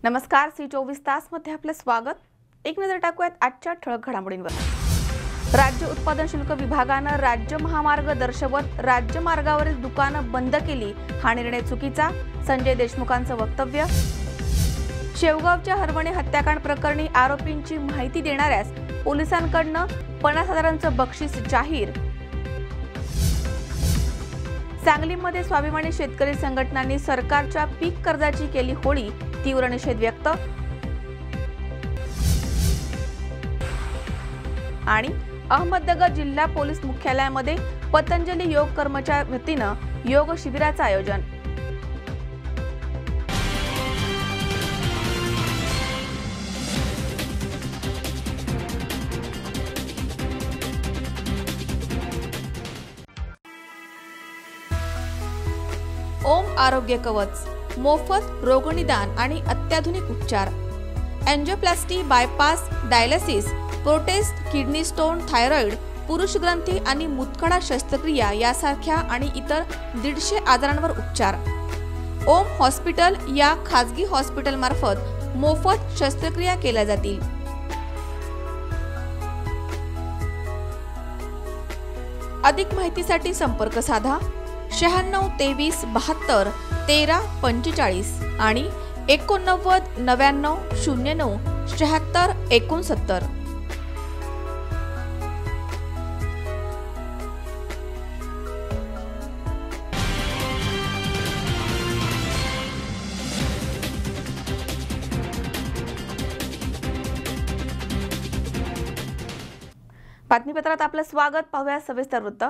नमस्कार, सी24 तास मध्ये आपले स्वागत। एक नजर टाकूयात आजच्या ठळक घडामोडींवर। राज्य उत्पादन शुल्क विभागाने राज्य महामार्ग दर्शवत राज्य मार्गावरील दुकानं बंद केली। हा निर्णय चुकीचा, संजय देशमुखांचं वक्तव्य। शेवगावच्या हरवणे हत्याकांड प्रकरणी आरोपींची माहिती देणाऱ्यास पोलिसांकडून 50,000चं बक्षीस जाहीर। सांगलीमध्ये स्वाभिमानी शेतकरी संघटनांनी सरकारच्या पीक कर्जाची केली होळी, तीव्र निषेध व्यक्त। आणि अहमदनगर जिल्हा पोलीस मुख्यालयामध्ये पतंजली योग कर्मच्या वतीनं योग शिबिराचं आयोजन। ओम आरोग्य कवच, मोफत रोगनिदान आणि अत्याधुनिक उपचार। Angioplasty, bypass, dialysis, prostate, kidney stone, thyroid, पुरुष ग्रंथी आणि मुतखडा शस्त्रक्रिया यासारख्या आणि इतर 150 आजारांवर उपचार। ओम हॉस्पिटल या खाजगी हॉस्पिटल मार्फत मोफत शस्त्रक्रिया केल्या जातील। अधिक माहितीसाठी संपर्क साधा 96 23 72 13 45 आणि 89 99 09 76 69। बातमीपत्रात आपलं स्वागत। पाहूया सविस्तर वृत्त।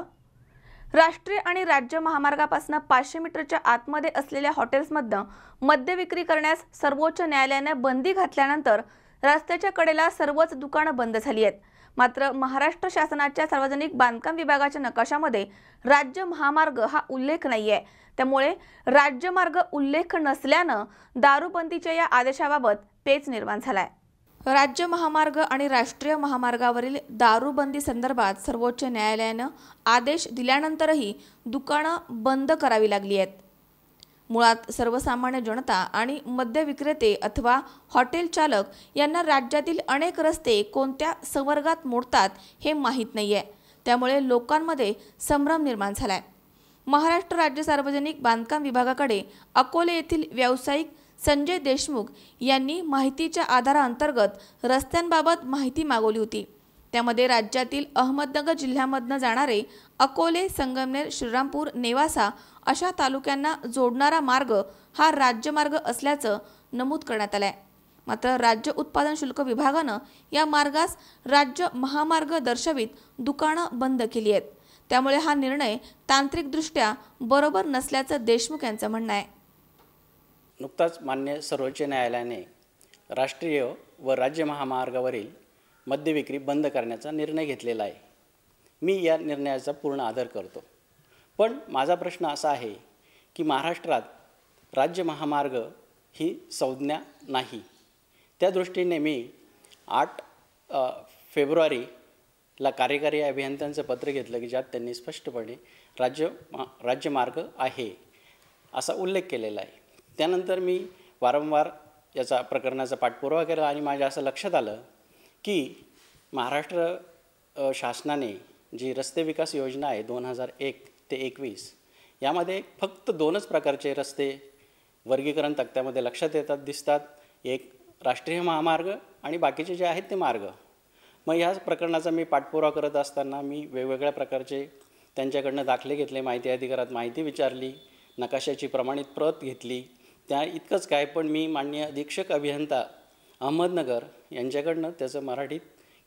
राष्ट्रीय आणि राज्य महामार्गापासून 500 मीटरच्या आतमध्ये असलेल्या हॉटेल्समध्ये मद्य विक्री करण्यास सर्वोच्च न्यायालयाने बंदी घातल्यानंतर रस्त्याच्या कडेला सर्वच दुकानं बंद झाली आहेत। मात्र महाराष्ट्र शासनाच्या सार्वजनिक बांधकाम विभागाच्या नकाशामध्ये राज्य महामार्ग हा उल्लेख नाहीये। त्यामुळे राज्य मार्ग उल्लेख नसल्यानं दारूबंदीच्या या आदेशाबाबत पेच निर्माण झालाय। राज्य महामार्ग आणि राष्ट्रीय महामार्गावरील दारूबंदी संदर्भात सर्वोच्च न्यायालयाने आदेश दिल्यानंतरही दुकानं बंद करावी लागली आहेत। मुळात सर्वसामान्य जनता आणि मद्य विक्रेते अथवा हॉटेल चालक यांना राज्यातील अनेक रस्ते कोणत्या संवर्गात मोडतात हे माहीत नाहीये। त्यामुळे लोकांमध्ये संभ्रम निर्माण झालाय। महाराष्ट्र राज्य सार्वजनिक बांधकाम विभागाकडे अकोले येथील व्यावसायिक संजय देशमुख यांनी माहितीच्या आधाराअंतर्गत रस्त्यांबाबत माहिती मागवली होती। त्यामध्ये राज्यातील अहमदनगर जिल्ह्यामधून जाणारे अकोले, संगमनेर, श्रीरामपूर, नेवासा अशा तालुक्यांना जोडणारा मार्ग हा राज्यमार्ग असल्याचं नमूद करण्यात आलंय। मात्र राज्य उत्पादन शुल्क विभागानं या मार्गास राज्य महामार्ग दर्शवित दुकानं बंद केली आहेत। त्यामुळे हा निर्णय तांत्रिकदृष्ट्या बरोबर नसल्याचं देशमुख यांचं म्हणणं आहे। नुकताच मान्य सर्वोच्च न्यायालयाने राष्ट्रीय व राज्य महामार्गावरील मद्य विक्री बंद करण्याचा निर्णय घेतलेला आहे। मी या निर्णयाचा पूर्ण आदर करतो। पण माझा प्रश्न असा आहे की महाराष्ट्रात राज्य महामार्ग ही संज्ञा नाही। त्या दृष्टीने मी 8 फेब्रुवारीला कार्यकारी अभियंत्यांचं पत्र घेतलं की ज्यात त्यांनी स्पष्टपणे राज्य मार्ग आहे असा उल्लेख केलेला आहे। त्यानंतर मी वारंवार याचा प्रकरणाचा पाठपुरावा केला आणि माझ्या असं लक्षात आलं की महाराष्ट्र शासनाने जी रस्ते विकास योजना आहे 2001 ते 21 यामध्ये फक्त 2च प्रकारचे रस्ते वर्गीकरण तक्त्यामध्ये लक्षात येतात दिसतात। एक राष्ट्रीय महामार्ग आणि बाकीचे जे आहेत ते मार्ग। मग ह्या प्रकरणाचा मी पाठपुरावा करत असताना मी वेगवेगळ्या प्रकारचे त्यांच्याकडनं दाखले घेतले, माहिती अधिकारात माहिती विचारली, नकाशाची प्रमाणित प्रत घेतली। त्या इतकंच काय पण मी माननीय अधीक्षक अभियंता अहमदनगर यांच्याकडनं त्याचं मराठीत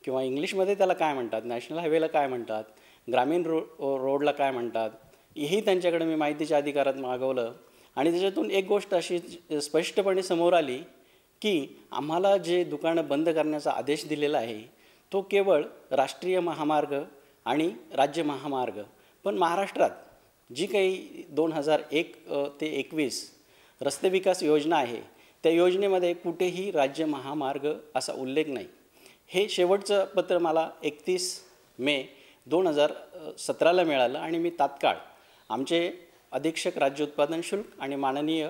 किंवा इंग्लिशमध्ये त्याला काय म्हणतात, नॅशनल हायवेला काय म्हणतात, ग्रामीण रोडला काय म्हणतात, हेही त्यांच्याकडे मी माहितीच्या अधिकारात मागवलं। आणि त्याच्यातून एक गोष्ट अशी स्पष्टपणे समोर आली की आम्हाला जे दुकानं बंद करण्याचा आदेश दिलेला आहे तो केवळ राष्ट्रीय महामार्ग आणि राज्य महामार्ग, पण महाराष्ट्रात जी काही 2001 ते 21 रस्ते विकास योजना आहे त्या योजनेमध्ये कुठेही राज्य महामार्ग असा उल्लेख नाही। हे शेवटचं पत्र मला 31 मे 2017ला मिळालं आणि मी तात्काळ आमचे अधीक्षक राज्य उत्पादन शुल्क आणि माननीय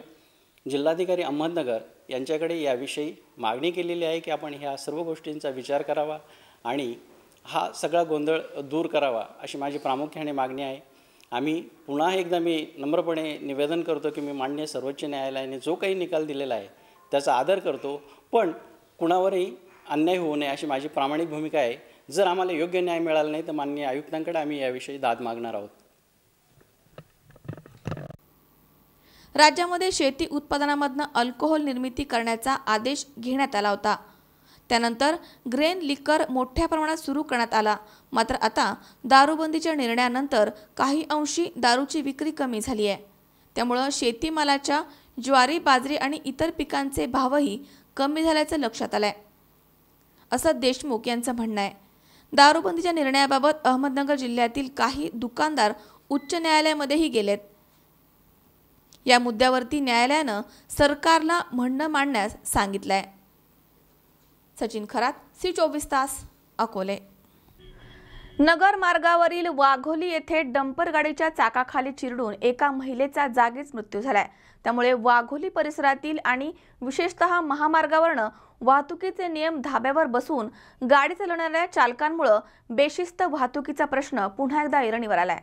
जिल्हाधिकारी अहमदनगर यांच्याकडे याविषयी मागणी केलेली आहे की आपण ह्या सर्व गोष्टींचा विचार करावा आणि हा सगळा गोंधळ दूर करावा अशी माझी प्रामुख्याने मागणी आहे। आम्ही पुन्हा एकदा मी नम्रपणे निवेदन करतो की मी माननीय सर्वोच्च न्यायालयाने जो काही निकाल दिलेला आहे त्याचा आदर करतो, पण कुणावरही अन्याय होऊ नये अशी माझी प्रामाणिक भूमिका आहे। जर आम्हाला योग्य न्याय मिळाला नाही तर माननीय आयुक्तांकडे आम्ही याविषयी दाद मागणार आहोत। राज्यामध्ये शेती उत्पादनामधून अल्कोहोल निर्मिती करण्याचा आदेश घेण्यात आला होता। त्यानंतर ग्रेन लिकर मोठ्या प्रमाणात सुरू करण्यात आला। मात्र आता दारूबंदीच्या निर्णयानंतर काही अंशी दारूची विक्री कमी झाली आहे। त्यामुळे शेतीमालाच्या ज्वारी, बाजरी आणि इतर पिकांचे भावही कमी झाल्याचं लक्षात आलंय, असं देशमुख यांचं म्हणणं आहे। दारूबंदीच्या निर्णयाबाबत अहमदनगर जिल्ह्यातील काही दुकानदार उच्च न्यायालयामध्येही गेलेत। या मुद्द्यावरती न्यायालयानं सरकारला म्हणणं मांडण्यास सांगितलंय। सचिन खरात, C24 तास, अकोले। नगर मार्गावरील वाघोली येथे डंपर गाडीच्या चाकाखाली चिरडून एका महिलेचा जागीच मृत्यू झालाय। त्यामुळे वाघोली परिसरातील आणि विशेषतः महामार्गावरनं वाहतुकीचे नियम धाब्यावर बसून गाडी चालवणाऱ्या चालकांमुळे बेशिस्त वाहतुकीचा प्रश्न पुन्हा एकदा ऐरणीवर आलाय।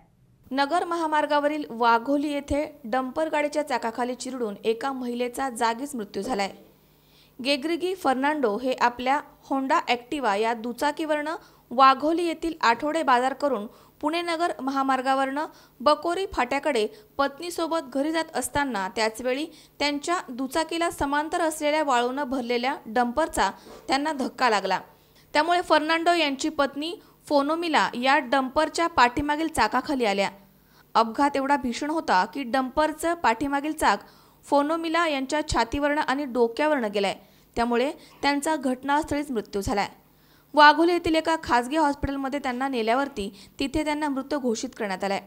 नगर महामार्गावरील वाघोली येथे डंपर गाडीच्या चाकाखाली चिरडून एका महिलेचा जागीच मृत्यू झालाय। गेग्रिगी फर्नांडो हे आपल्या होंडा ॲक्टिवा या दुचाकीवरनं वाघोली येथील आठवडे बाजार करून पुणे नगर महामार्गावरनं बकोरी फाट्याकडे पत्नीसोबत घरी जात असताना त्याचवेळी त्यांच्या दुचाकीला समांतर असलेल्या वाळूनं भरलेल्या डंपरचा त्यांना धक्का लागला। त्यामुळे फर्नांडो यांची पत्नी फोनोमिला या डंपरच्या पाठीमागील चाकाखाली आल्या। अपघात एवढा भीषण होता की डंपरचं पाठीमागील चाक फोनोमिला यांच्या छातीवरनं आणि डोक्यावरनं गेलाय। त्यामुळे त्यांचा घटनास्थळीच मृत्यू झालाय। वाघोली येथील एका खासगी हॉस्पिटलमध्ये त्यांना नेल्यावरती तिथे त्यांना मृत घोषित करण्यात आलाय।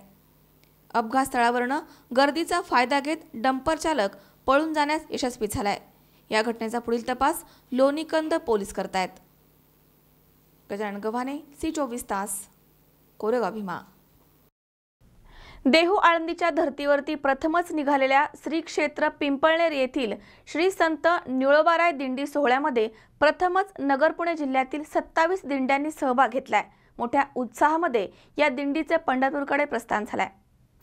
अपघात स्थळावरनं गर्दीचा फायदा घेत डंपर चालक पळून जाण्यास यशस्वी झालाय। या घटनेचा पुढील तपास लोणीकंद पोलीस करतायत। गजानन गव्हाणे, C24 तास, कोरेगाव भीमा। देहू आळंदीच्या धर्तीवरती प्रथमच निघालेल्या श्री क्षेत्र पिंपळनेर येथील श्री संत निळोबाराय दिंडी सोहळ्यामध्ये प्रथमच नगर पुणे जिल्ह्यातील 27 दिंड्यांनी सहभाग घेतलाय। मोठ्या उत्साहामध्ये या दिंडीचे पंढरपूरकडे प्रस्थान झालाय।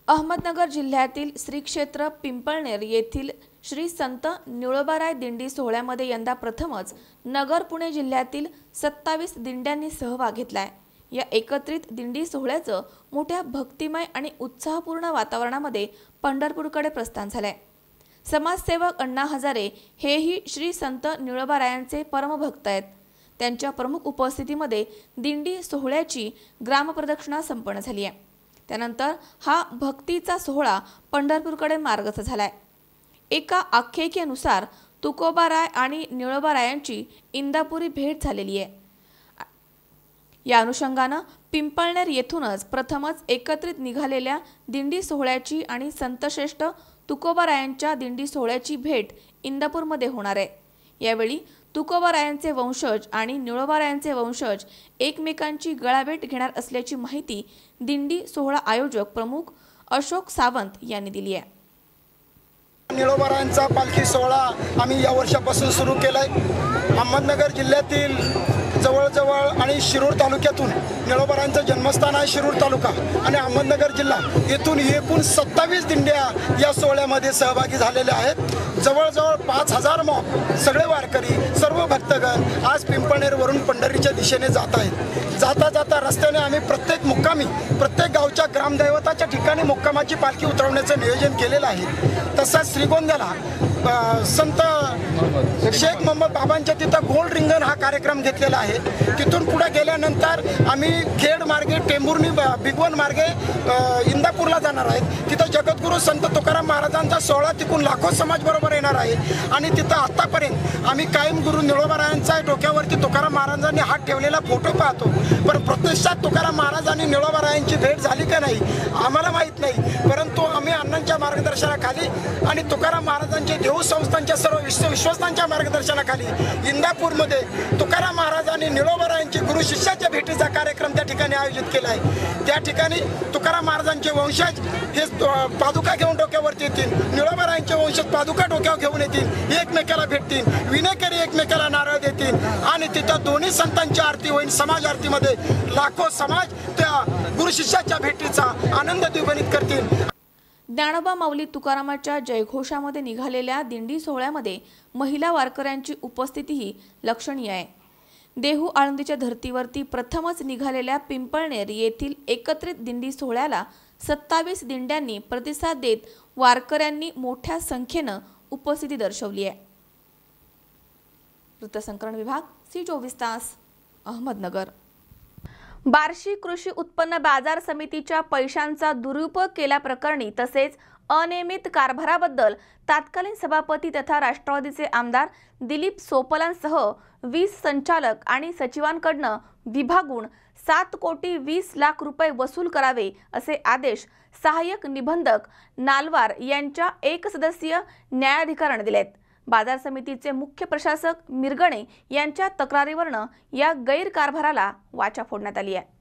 अहमदनगर जिल्ह्यातील श्री क्षेत्र पिंपळनेर येथील श्री संत निळोबाराय दिंडी सोहळ्यामध्ये यंदा प्रथमच नगर पुणे जिल्ह्यातील 27 दिंड्यांनी सहभाग घेतलाय। या एकत्रित दिंडी सोहळ्याचं मोठ्या भक्तिमय आणि उत्साहपूर्ण वातावरणामध्ये पंढरपूरकडे प्रस्थान झालंय। समाजसेवक अण्णा हजारे हेही श्री संत निळोबारायांचे परमभक्त आहेत। त्यांच्या प्रमुख उपस्थितीमध्ये दिंडी सोहळ्याची ग्रामप्रदक्षिणा संपन्न झाली आहे। त्यानंतर हा भक्तीचा सोहळा पंढरपूरकडे मार्गस्थ झालाय। एका आख्यायिकेनुसार तुकोबाराय आणि निळोबारायांची इंदापुरी भेट झालेली आहे। या अनुषंगानं पिंपळनेर येथूनच प्रथमच एकत्रित निघालेल्या दिंडी सोहळ्याची आणि संतश्रेष्ठ तुकोबारायांच्या दिंडी सोहळ्याची भेट इंदापूरमध्ये होणार आहे। यावेळी तुकोबारायांचे वंशज आणि निळोबारायांचे वंशज एकमेकांची गळाभेट घेणार असल्याची माहिती दिंडी सोहळा आयोजक प्रमुख अशोक सावंत यांनी दिली आहे। निळोबारायांचा पालखी सोहळा आम्ही या वर्षापासून सुरू केलाय। अहमदनगर जिल्ह्यातील जवळजवळ आणि शिरूर तालुक्यातून निळोबारायांचं जन्मस्थान आहे शिरूर तालुका आणि अहमदनगर जिल्हा येथून एकूण 27 दिंड्या या सोहळ्यामध्ये सहभागी झालेल्या आहेत। जवळजवळ 5000 मॉब सगळे वारकरी सर्व भक्तगण आज पिंपळनेरवरून पंढरीच्या दिशेने जात आहेत। जाता जाता रस्त्याने आम्ही प्रत्येक मुक्कामी प्रत्येक गावच्या ग्रामदैवताच्या ठिकाणी मुक्कामाची पालखी उतरवण्याचं नियोजन केलेलं आहे। तसंच श्रीगोंद्याला संत शेख मोहम्मद बाबांच्या तिथं गोल्ड रिंगण हा कार्यक्रम घेतलेला आहे। तिथून पुढे गेल्यानंतर आम्ही खेड मार्गे टेंभुर्णी बिगवन मार्गे इंदापूरला जाणार आहेत। तिथं जगद्गुरू संत तुकाराम महाराजांचा सोहळा तिकून लाखो समाज बरोबर येणार आहे आणि तिथं आतापर्यंत आम्ही कायम गुरु निळोबारायांचा डोक्यावरती तुकाराम महाराजांनी हात ठेवलेला फोटो पाहतो, पण प्रत्यक्षात तुकाराम महाराज आणि निळोबारायांची भेट झाली का नाही आम्हाला माहीत नाही। परंतु आम्ही अण्णांच्या मार्गदर्शनाखाली आणि तुकाराम महाराजांचे देव संस्थांच्या सर्व विश्वस्तांच्या मार्गदर्शनाखाली इंदापूरमध्ये तुकाराम महाराज आणि ठिकाणी निळोबारायांची गुरु शिष्याच्या भेटीचा कार्यक्रम त्या ठिकाणी आयोजित केला आहे। त्या ठिकाणी तुकाराम महाराजांचे वंशज हे पादुका घेऊन डोक्यावरती येतील, निळोबारायांचे वंशज पादुका डोक्यावर घेऊन येतील, एकमेकाला भेटतील, विनेकरी एकमेकाला नारळ देतील आणि तिथं दोन्ही संतांची आरती होईल। समाज आरतीमध्ये लाखो समाज त्या गुरु शिष्याच्या भेटीचा आनंद द्विगुणित करतील। ज्ञानोबा माऊली तुकारामाच्या जयघोषामध्ये निघालेल्या दिंडी सोहळ्यामध्ये महिला वारकऱ्यांची उपस्थितीही लक्षणीय आहे। देहू आळंदीच्या धर्तीवरती प्रथमच निघालेल्या पिंपळनेर येथील एकत्रित दिंडी सोहळ्याला 27 दिंड्यांनी प्रतिसाद देत वारकऱ्यांनी मोठ्या संख्येनं उपस्थिती दर्शवली आहे। वृत्तसंकलन विभाग C24 तास अहमदनगर। बार्शी कृषी उत्पन्न बाजार समितीच्या पैशांचा दुरुपयोग केल्याप्रकरणी तसेच अनियमित कारभाराबद्दल तत्कालीन सभापती तथा राष्ट्रवादीचे आमदार दिलीप सोपलांसह 20 संचालक आणि सचिवांकडून विभागून 7 कोटी 20 लाख रुपये वसूल करावे असे आदेश सहाय्यक निबंधक नालवार यांच्या एक सदस्यीय न्यायाधिकरणाने दिलेत। बाजार समितीचे मुख्य प्रशासक मिरगणे यांच्या तक्रारीवरून या गैरकारभाराला वाचा फोडण्यात आली आहे।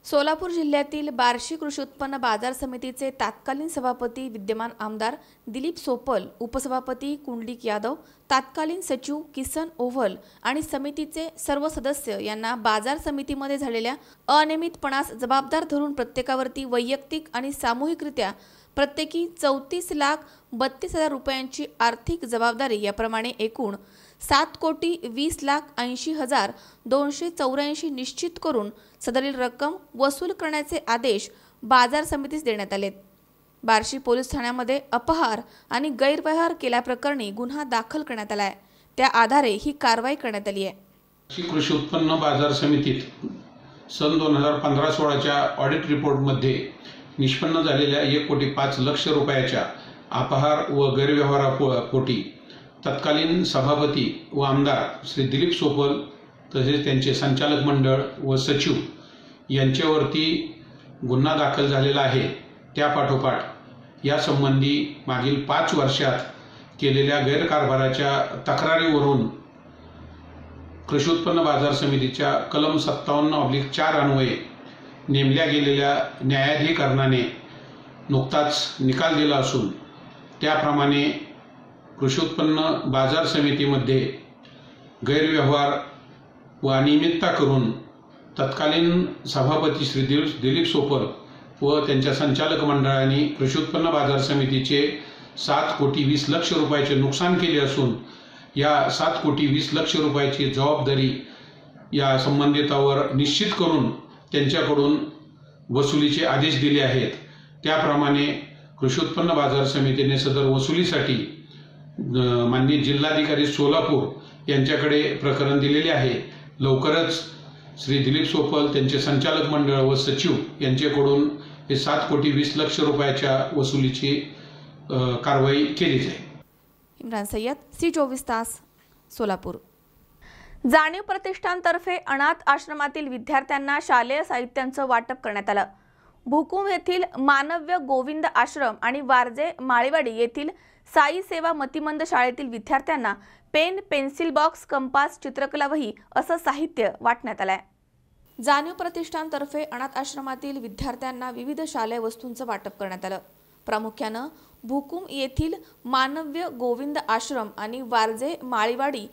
सोलापूर जिल्ह्यातील बार्शी कृषी उत्पन्न बाजार समितीचे तत्कालीन सभापती विद्यमान आमदार दिलीप सोपल, उपसभापती कुंडलिक यादव, तत्कालीन सचिव किसन ओव्हल आणि समितीचे सर्व सदस्य यांना बाजार समितीमध्ये झालेल्या अनियमितपणास जबाबदार धरून प्रत्येकावरती वैयक्तिक आणि सामूहिकरित्या प्रत्येकी 34,32,000 रुपयांची आर्थिक जबाबदारी याप्रमाणे एकूण 7,20,80,284 निश्चित करून सदरील रक्कम वसूल करण्याचे आदेश बाजार समितीस देण्यात आलेत। बार्शी पोलीस ठाण्यामध्ये अपहार आणि गैरव्यवहार केल्याप्रकरणी गुन्हा दाखल करण्यात आला आहे। त्या आधारे ही कारवाई करण्यात आली आहे। कृषी उत्पन्न बाजार समितीत सन 2015-16च्या ऑडिट रिपोर्टमध्ये निष्पन्न झालेल्या 1,05,00,000 रुपयाच्या अपहार व गैरव्यवहारापोटी तत्कालीन सभापती व आमदार श्री दिलीप सोपल तसेच त्यांचे संचालक मंडळ व सचिव यांच्यावरती गुन्हा दाखल झालेला आहे। त्यापाठोपाठ यासंबंधी मागील 5 वर्षात केलेल्या गैरकारभाराच्या तक्रारीवरून कृषी उत्पन्न बाजार समितीच्या कलम 57/4 अन्वये नेमल्या गेलेल्या न्यायाधिकरणाने नुकताच निकाल दिला असून त्याप्रमाणे कृषी उत्पन्न बाजार समितीमध्ये गैरव्यवहार व अनियमितता करून तत्कालीन सभापती श्री दिलीप सोपल व त्यांच्या संचालक मंडळाने कृषी उत्पन्न बाजार समितीचे 7,20,00,000 रुपयाचे नुकसान केले असून या 7,20,00,000 रुपयाची जबाबदारी या संबंधितावर निश्चित करून त्यांच्याकडून वसुलीचे आदेश दिले आहेत। त्याप्रमाणे कृषी उत्पन्न बाजार समितीने सदर वसुलीसाठी माननीय जिल्हाधिकारी सोलापूर यांच्याकडे प्रकरण दिलेले आहे। लवकरच श्री दिलीप सोपल त्यांचे संचालक मंडळ व सचिव यांच्याकडून हे 7,20,00,000 रुपयाच्या वसुलीची कारवाई केली जाईल। इम्रान सय्यद, C24 तास, सोलापूर। जाणीव प्रतिष्ठानतर्फे अनाथ आश्रमातील विद्यार्थ्यांना शालेय साहित्यांचं वाटप करण्यात आलं। भुकुम येथील मानव्य गोविंद आश्रम आणि वारजे माळीवाडी येथील साई सेवा मतिमंद शाळेतील विद्यार्थ्यांना पेन, पेन्सिल बॉक्स, कंपास, चित्रकला वही असं साहित्य वाटण्यात आलंय। जाणीव प्रतिष्ठानतर्फे अनाथ आश्रमातील विद्यार्थ्यांना विविध शालेय वस्तूंचं वाटप करण्यात आलं। प्रामुख्यानं भुकुम येथील मानव्य गोविंद आश्रम आणि वारजे माळीवाडी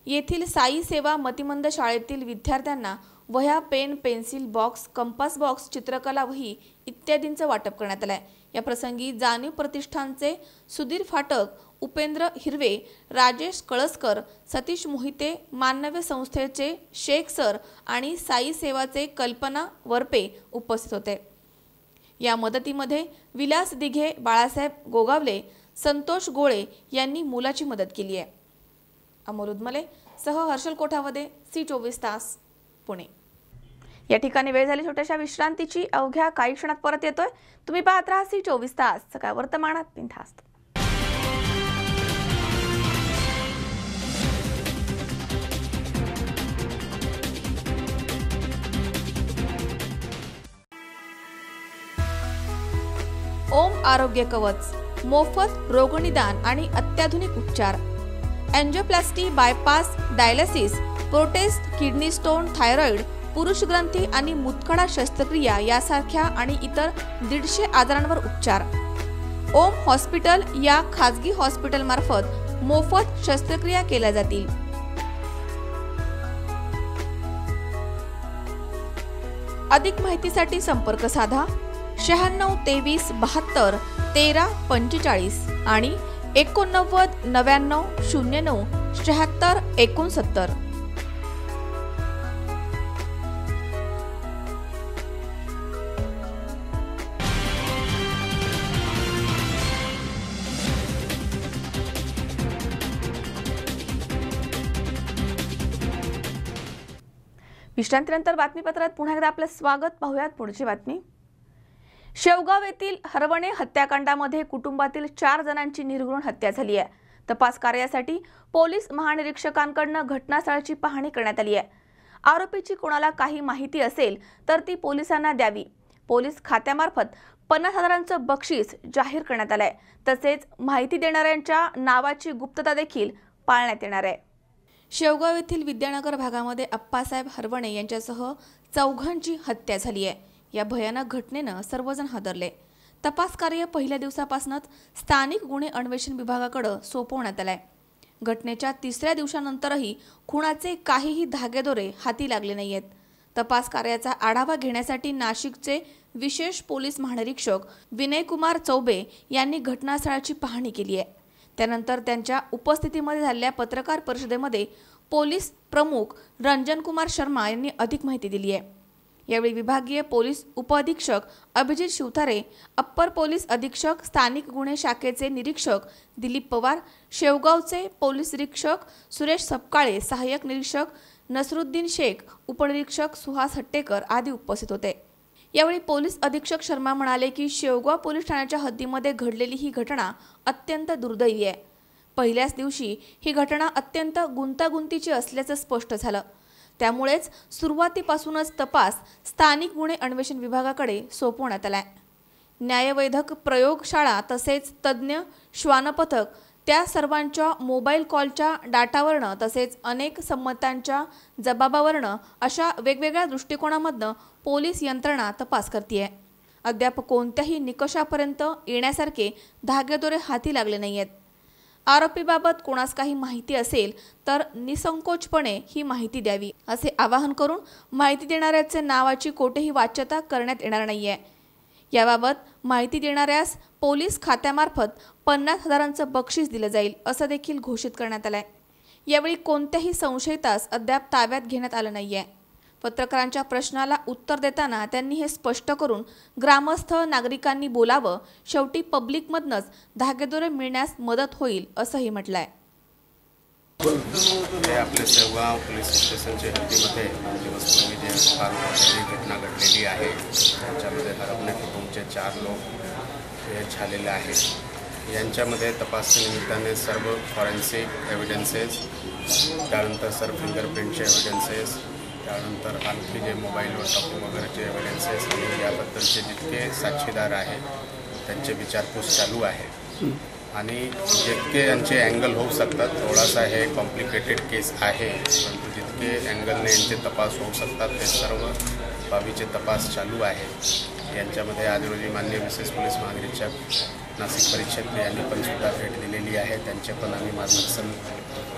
येथील साई सेवा मतिमंद शाळेतील विद्यार्थ्यांना वह्या, pen, pencil box, compass box, चित्रकला वही इत्यादींचं वाटप करण्यात आलंय। या प्रसंगी जाणीव प्रतिष्ठानचे सुधीर फाटक, उपेंद्र हिरवे, राजेश कळसकर, सतीश मोहिते, मानव्य संस्थेचे शेख सर आणि साई सेवाचे कल्पना वरपे उपस्थित होते। या मदतीमध्ये विलास दिघे, बाळासाहेब गोगावले, संतोष गोळे यांनी मुलाची मदत केली आहे। अमोल उदमले सह हर्षल कोठावदे, C24 तास, पुणे। या ठिकाणी वेळ झाली छोट्याशा विश्रांतीची। अवघ्या काही क्षणात परत येतोय। तुम्ही पाहत राहा C24 तास, सकाळ वर्तमानात बिनधास्त। ओम आरोग्य कवच, मोफत रोगनिदान आणि अत्याधुनिक उपचार, angioplasty, bypass, dialysis, prostate, kidney stone, thyroid, पुरुष ग्रंथी आणि मुतखडा शस्त्रक्रिया यासारख्या आणि इतर 150 आजारांवर उपचार ओम हॉस्पिटल या खाजगी हॉस्पिटल मार्फत मोफत शस्त्रक्रिया केल्या जातील। अधिक माहितीसाठी संपर्क साधा 96 23 72 13 45 आणि 89 99 09 76 69। विश्रांतीनंतर बातमीपत्रात पुन्हा एकदा आपलं स्वागत। पाहूयात पुढची बातमी। शेवगाव येथील हरवणे हत्याकांडामध्ये कुटुंबातील 4 जणांची निर्घृण हत्या झाली आहे। तपास कार्यासाठी पोलीस महानिरीक्षकांकडून घटनास्थळाची पाहणी करण्यात आली आहे। आरोपीची कोणाला काही माहिती असेल तर ती पोलिसांना द्यावी। पोलीस खात्यामार्फत 50,000चं बक्षीस जाहीर करण्यात आलंय। तसेच माहिती देणाऱ्यांच्या नावाची गुप्तता देखील पाळण्यात येणार आहे। शेवगाव येथील विद्यानगर भागामध्ये अप्पासाहेब हरवणे यांच्यासह 4घांची हत्या झाली आहे। या भयानक घटनेनं सर्वजण हादरले। तपास कार्य पहिल्या दिवसापासूनच स्थानिक गुन्हे अन्वेषण विभागाकडे सोपवण्यात आलंय। घटनेच्या 3ऱ्या दिवसानंतरही खुनाचे काहीही धागेदोरे हाती लागले नाहीयेत। तपास कार्याचा आढावा घेण्यासाठी नाशिकचे विशेष पोलीस महानिरीक्षक विनयकुमार चौबे यांनी घटनास्थळाची पाहणी केली आहे। त्यानंतर त्यांच्या उपस्थितीमध्ये झालेल्या पत्रकार परिषदेमध्ये पोलीस प्रमुख रंजन कुमार शर्मा यांनी अधिक माहिती दिली आहे। यावेळी विभागीय पोलीस उपअधीक्षक अभिजित शिवतारे, अप्पर पोलीस अधीक्षक स्थानिक गुन्हे शाखेचे निरीक्षक दिलीप पवार, शेवगावचे पोलीस निरीक्षक सुरेश सपकाळे, सहाय्यक निरीक्षक नसरुद्दीन शेख, उपनिरीक्षक सुहास हट्टेकर आदी उपस्थित होते। यावेळी पोलीस अधीक्षक शर्मा म्हणाले की शेवगाव पोलीस ठाण्याच्या हद्दीमध्ये घडलेली ही घटना अत्यंत दुर्दैवी आहे। पहिल्याच दिवशी ही घटना अत्यंत गुंतागुंतीची असल्याचं स्पष्ट झालं। त्यामुळेच सुरुवातीपासूनच तपास स्थानिक गुन्हे अन्वेषण विभागाकडे सोपवण्यात आलाय। न्यायवैधक प्रयोगशाळा तसेच तज्ञ श्वानपथक त्या सर्वांच्या मोबाईल कॉलच्या डाटावरनं तसेच अनेक संमतांच्या जबाबावरनं अशा वेगवेगळ्या दृष्टिकोनामधनं पोलीस यंत्रणा तपास करते। अद्याप कोणत्याही निकषापर्यंत येण्यासारखे धागेदोरे हाती लागले नाहीयेत। आरोपीबाबत कोणास काही माहिती असेल तर निसंकोचपणे ही माहिती द्यावी असे आवाहन करून माहिती देणाऱ्याचे नावाची कोठेही वाच्यता करण्यात येणार नाहीये। याबाबत माहिती देणाऱ्यास पोलीस खात्यामार्फत 50,000चं बक्षीस दिलं जाईल असं देखील घोषित करण्यात आलंय। यावेळी कोणत्याही संशयितास अद्याप ताब्यात घेण्यात आलं नाहीये। पत्रकारांच्या प्रश्नाला उत्तर देताना त्यांनी हे स्पष्ट करून ग्रामस्थ नागरिकांनी बोलावं, शेवटी पब्लिकमधनच धागेदोरे मिळण्यास मदत होईल असंही म्हटलंय। आपल्या शेवगाव पोलीस स्टेशनच्या हद्दीमध्ये दिवसपूर्वी जे फार मोठी घटना घडलेली आहे त्याच्यामध्ये हरवणे कुटुंबचे 4 लोक हे झालेले आहेत। यांच्यामध्ये तपासणीनिमित्ताने सर्व फॉरेन्सिक एव्हिडन्सेस, त्यानंतर सर्व फिंगरप्रिंटचे एव्हिडन्सेस, त्यानंतर आणखी जे मोबाईलवर टॉकिंग वगैरेचे एव्हिडन्सेस आणि याबद्दलचे जितके साक्षीदार आहेत त्यांचे विचारपूस चालू आहे आणि जितके यांचे अँगल होऊ शकतात, थोडासा हे कॉम्प्लिकेटेड केस आहे परंतु जितके अँगलने यांचे तपास होऊ शकतात ते सर्व बाबीचे तपास चालू आहे। यांच्यामध्ये आज रोजी माननीय विशेष पोलीस महानिरीक्षक नाशिक परिक्षेत्र यांनी पण सुद्धा भेट दिलेली आहे। त्यांचे पण आम्ही मार्गदर्शन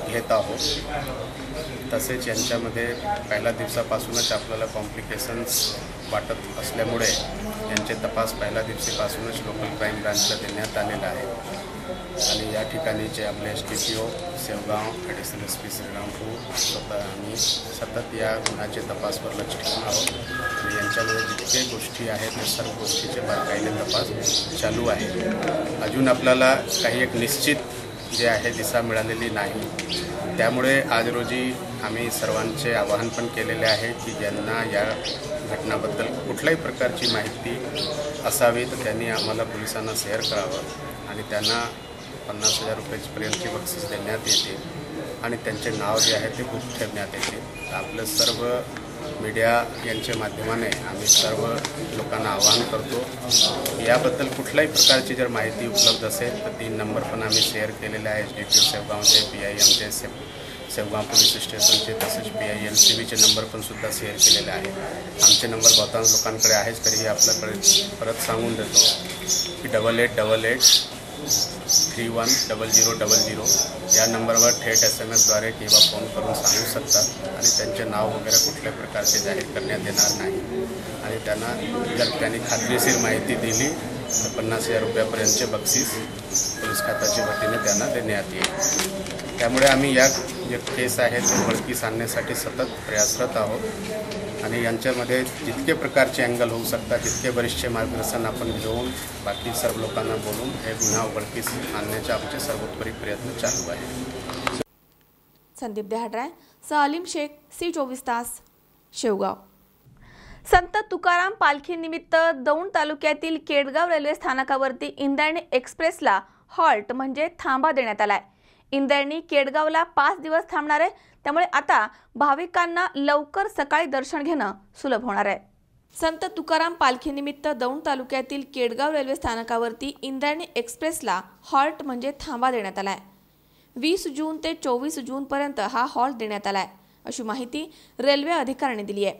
घेत आहोत। तसेच यांच्यामध्ये पहिल्या दिवसापासूनच आपल्याला कॉम्प्लिकेशन्स वाटत असल्यामुळे यांचे तपास पहिल्या दिवशीपासूनच लोकल क्राईम ब्रांचला देण्यात आलेला आहे आणि या ठिकाणी जे आपले STPO Shevgaon, additional SP Shrirampur स्वतः आम्ही सतत या गुन्ह्याचे तपासवर लक्ष ठेवून आहोत आणि यांच्यामध्ये जितके गोष्टी आहेत त्या सर्व गोष्टीचे बारकाईने तपास चालू आहे। अजून आपल्याला काही एक निश्चित जे आहे दिशा मिळालेली नाही, त्यामुळे आज रोजी आम्ही सर्वांचे आवाहन पण केलेले आहे की ज्यांना या घटनाबद्दल कुठल्याही प्रकारची माहिती असावी तर त्यांनी आम्हाला पोलिसांना शेअर करावं आणि त्यांना 50,000 रुपयापर्यंतची बक्षीस देण्यात येते आणि त्यांचे नाव जे आहे ते गुप्त ठेवण्यात येते। आपलं सर्व मीडिया यांच्या माध्यमाने आम्ही सर्व लोकांना आवाहन करतो याबद्दल कुठल्याही प्रकारची जर माहिती उपलब्ध असेल तर 3 नंबर पण आम्ही शेअर केलेला आहे। SDPO शेवगावचे, PIMचे, शेवगाव पोलीस स्टेशनचे तसेच PILCBचे नंबर पण सुद्धा शेअर केलेले आहे. आमचे नंबर बहुतांश लोकांकडे आहेच, तरीही आपल्याकडे परत सांगून देतो की 8888310000 या नंबरवर थेट SMS द्वारे किंवा फोन करून सांगू शकतात आणि त्यांचे नाव वगैरे कुठल्या प्रकारचे जाहीर करण्यात येणार नाही. आणि त्यांना जर त्यांनी खात्रीशीर माहिती दिली तर 50,000 रुपयापर्यंतचे बक्षीस पोलीस खात्याच्या वतीने त्यांना देण्यात येईल. त्यामुळे आम्ही या जे केस आहे ते उघडकीस आणण्यासाठी सतत प्रयासरत आहोत आणि यांच्यामध्ये जितके प्रकारचे अँगल होऊ शकतात तितके बरेचसे मार्गदर्शन आपण घेऊन बाकी सर्व लोकांना बोलून हे गुन्हा उघडकीस आणण्याचे आमचे सर्वोत्तरी प्रयत्न चालू आहे. संदीप देहाडराय, सालीम शेख, C24 तास, शेवगाव. संत तुकाराम पालखीनिमित्त दौंड तालुक्यातील केडगाव रेल्वे स्थानकावरती इंद्रायणी एक्सप्रेसला हॉल्ट म्हणजे थांबा देण्यात आलाय. इंद्रायणी केडगावला 5 दिवस थांबणार आहे, त्यामुळे आता भाविकांना लवकर सकाळी दर्शन घेणं सुलभ होणार आहे. संत तुकाराम पालखीनिमित्त दौंड तालुक्यातील केडगाव रेल्वे स्थानकावरती इंद्रायणी एक्सप्रेसला हॉल्ट म्हणजे थांबा देण्यात आलाय. 20 जून ते 24 जूनपर्यंत हा हॉल्ट देण्यात आलाय, अशी माहिती रेल्वे अधिकाऱ्यांनी दिली आहे.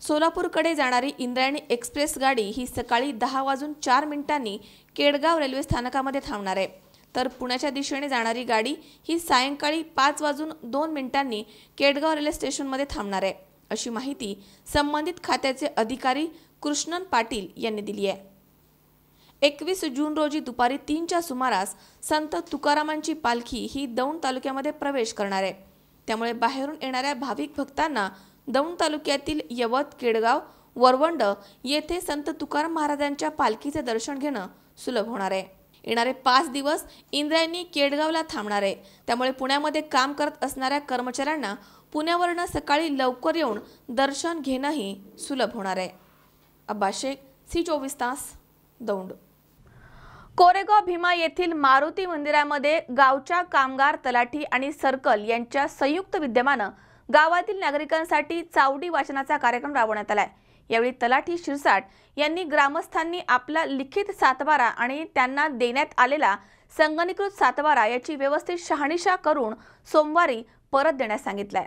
सोलापूरकडे जाणारी इंद्रायणी एक्सप्रेस गाडी ही सकाळी 10:04 केडगाव रेल्वे स्थानकामध्ये थांबणार आहे, तर पुण्याच्या दिशेने जाणारी गाडी ही सायंकाळी 5:02 केडगाव रेल्वे स्टेशनमध्ये थांबणार आहे, अशी माहिती संबंधित खात्याचे अधिकारी कृष्णन पाटील यांनी दिली आहे. 21 जून रोजी दुपारी 3च्या सुमारास संत तुकारामांची पालखी ही दौंड तालुक्यामध्ये प्रवेश करणार आहे. त्यामुळे बाहेरून येणाऱ्या भाविक भक्तांना दौंड तालुक्यातील यवत, केडगाव, वरवंड येथे संत तुकाराम महाराजांच्या पालखीचे दर्शन घेणं सुलभ होणार आहे. येणारे 5 दिवस इंद्रायणी केडगावला थांबणार आहे, त्यामुळे पुण्यामध्ये काम करत असणाऱ्या कर्मचाऱ्यांना पुण्यावरनं सकाळी लवकर येऊन दर्शन घेणंही सुलभ होणार आहे. अब्बास शेख, C24 तास, दौंड. कोरेगाव भीमा येथील मारुती मंदिरामध्ये गावच्या कामगार, तलाठी आणि सर्कल यांच्या संयुक्त विद्यमानं गावातील नागरिकांसाठी चावडी वाचनाचा कार्यक्रम राबवण्यात आलाय. यावेळी तलाठी शिरसाट यांनी ग्रामस्थांनी आपला लिखित सातबारा आणि त्यांना देण्यात आलेला संगणकीकृत सातबारा याची व्यवस्थित शहानिशा करून सोमवारी परत देण्यास सांगितलंय.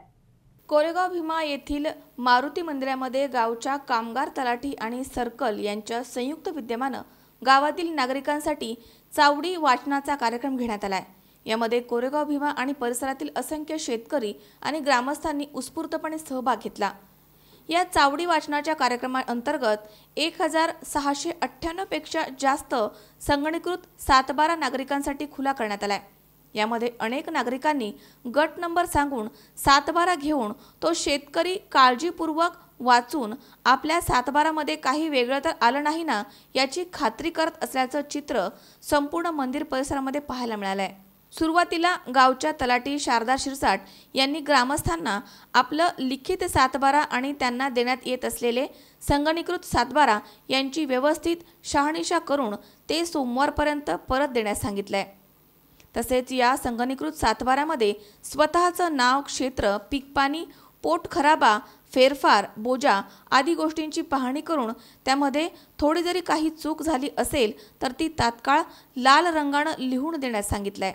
कोरेगाव भीमा येथील मारुती मंदिरामध्ये गावच्या कामगार, तलाठी आणि सर्कल यांच्या संयुक्त विद्यमानं गावातील नागरिकांसाठी चावडी वाचनाचा कार्यक्रम घेण्यात आलाय. यामध्ये कोरेगाव भीमा आणि परिसरातील असंख्य शेतकरी आणि ग्रामस्थांनी उत्स्फूर्तपणे सहभाग घेतला. या चावडी वाचनाच्या कार्यक्रमाअंतर्गत 1698 पेक्षा जास्त संगणकीकृत सातबारा नागरिकांसाठी खुला करण्यात आलाय. यामध्ये अनेक नागरिकांनी गट नंबर सांगून सातबारा घेऊन तो शेतकरी काळजीपूर्वक वाचून आपल्या सातबारामध्ये काही वेगळं तर आलं नाही ना याची खात्री करत असल्याचं चित्र संपूर्ण मंदिर परिसरामध्ये पाहायला मिळालंय. सुरुवातीला गावच्या तलाठी शारदा शिरसाट यांनी ग्रामस्थांना आपलं लिखित सातबारा आणि त्यांना देण्यात येत असलेले संगणकीकृत सातबारा यांची व्यवस्थित शहानिशा करून ते सोमवारपर्यंत परत देण्यास सांगितलंय. तसेच या संगणकीकृत सातबाऱ्यामध्ये स्वतःचं नाव, क्षेत्र, पीकपाणी, पोट खराबा, फेरफार, बोजा आदी गोष्टींची पाहणी करून त्यामध्ये थोडी जरी काही चूक झाली असेल तर ती तात्काळ लाल रंगानं लिहून देण्यास सांगितलंय.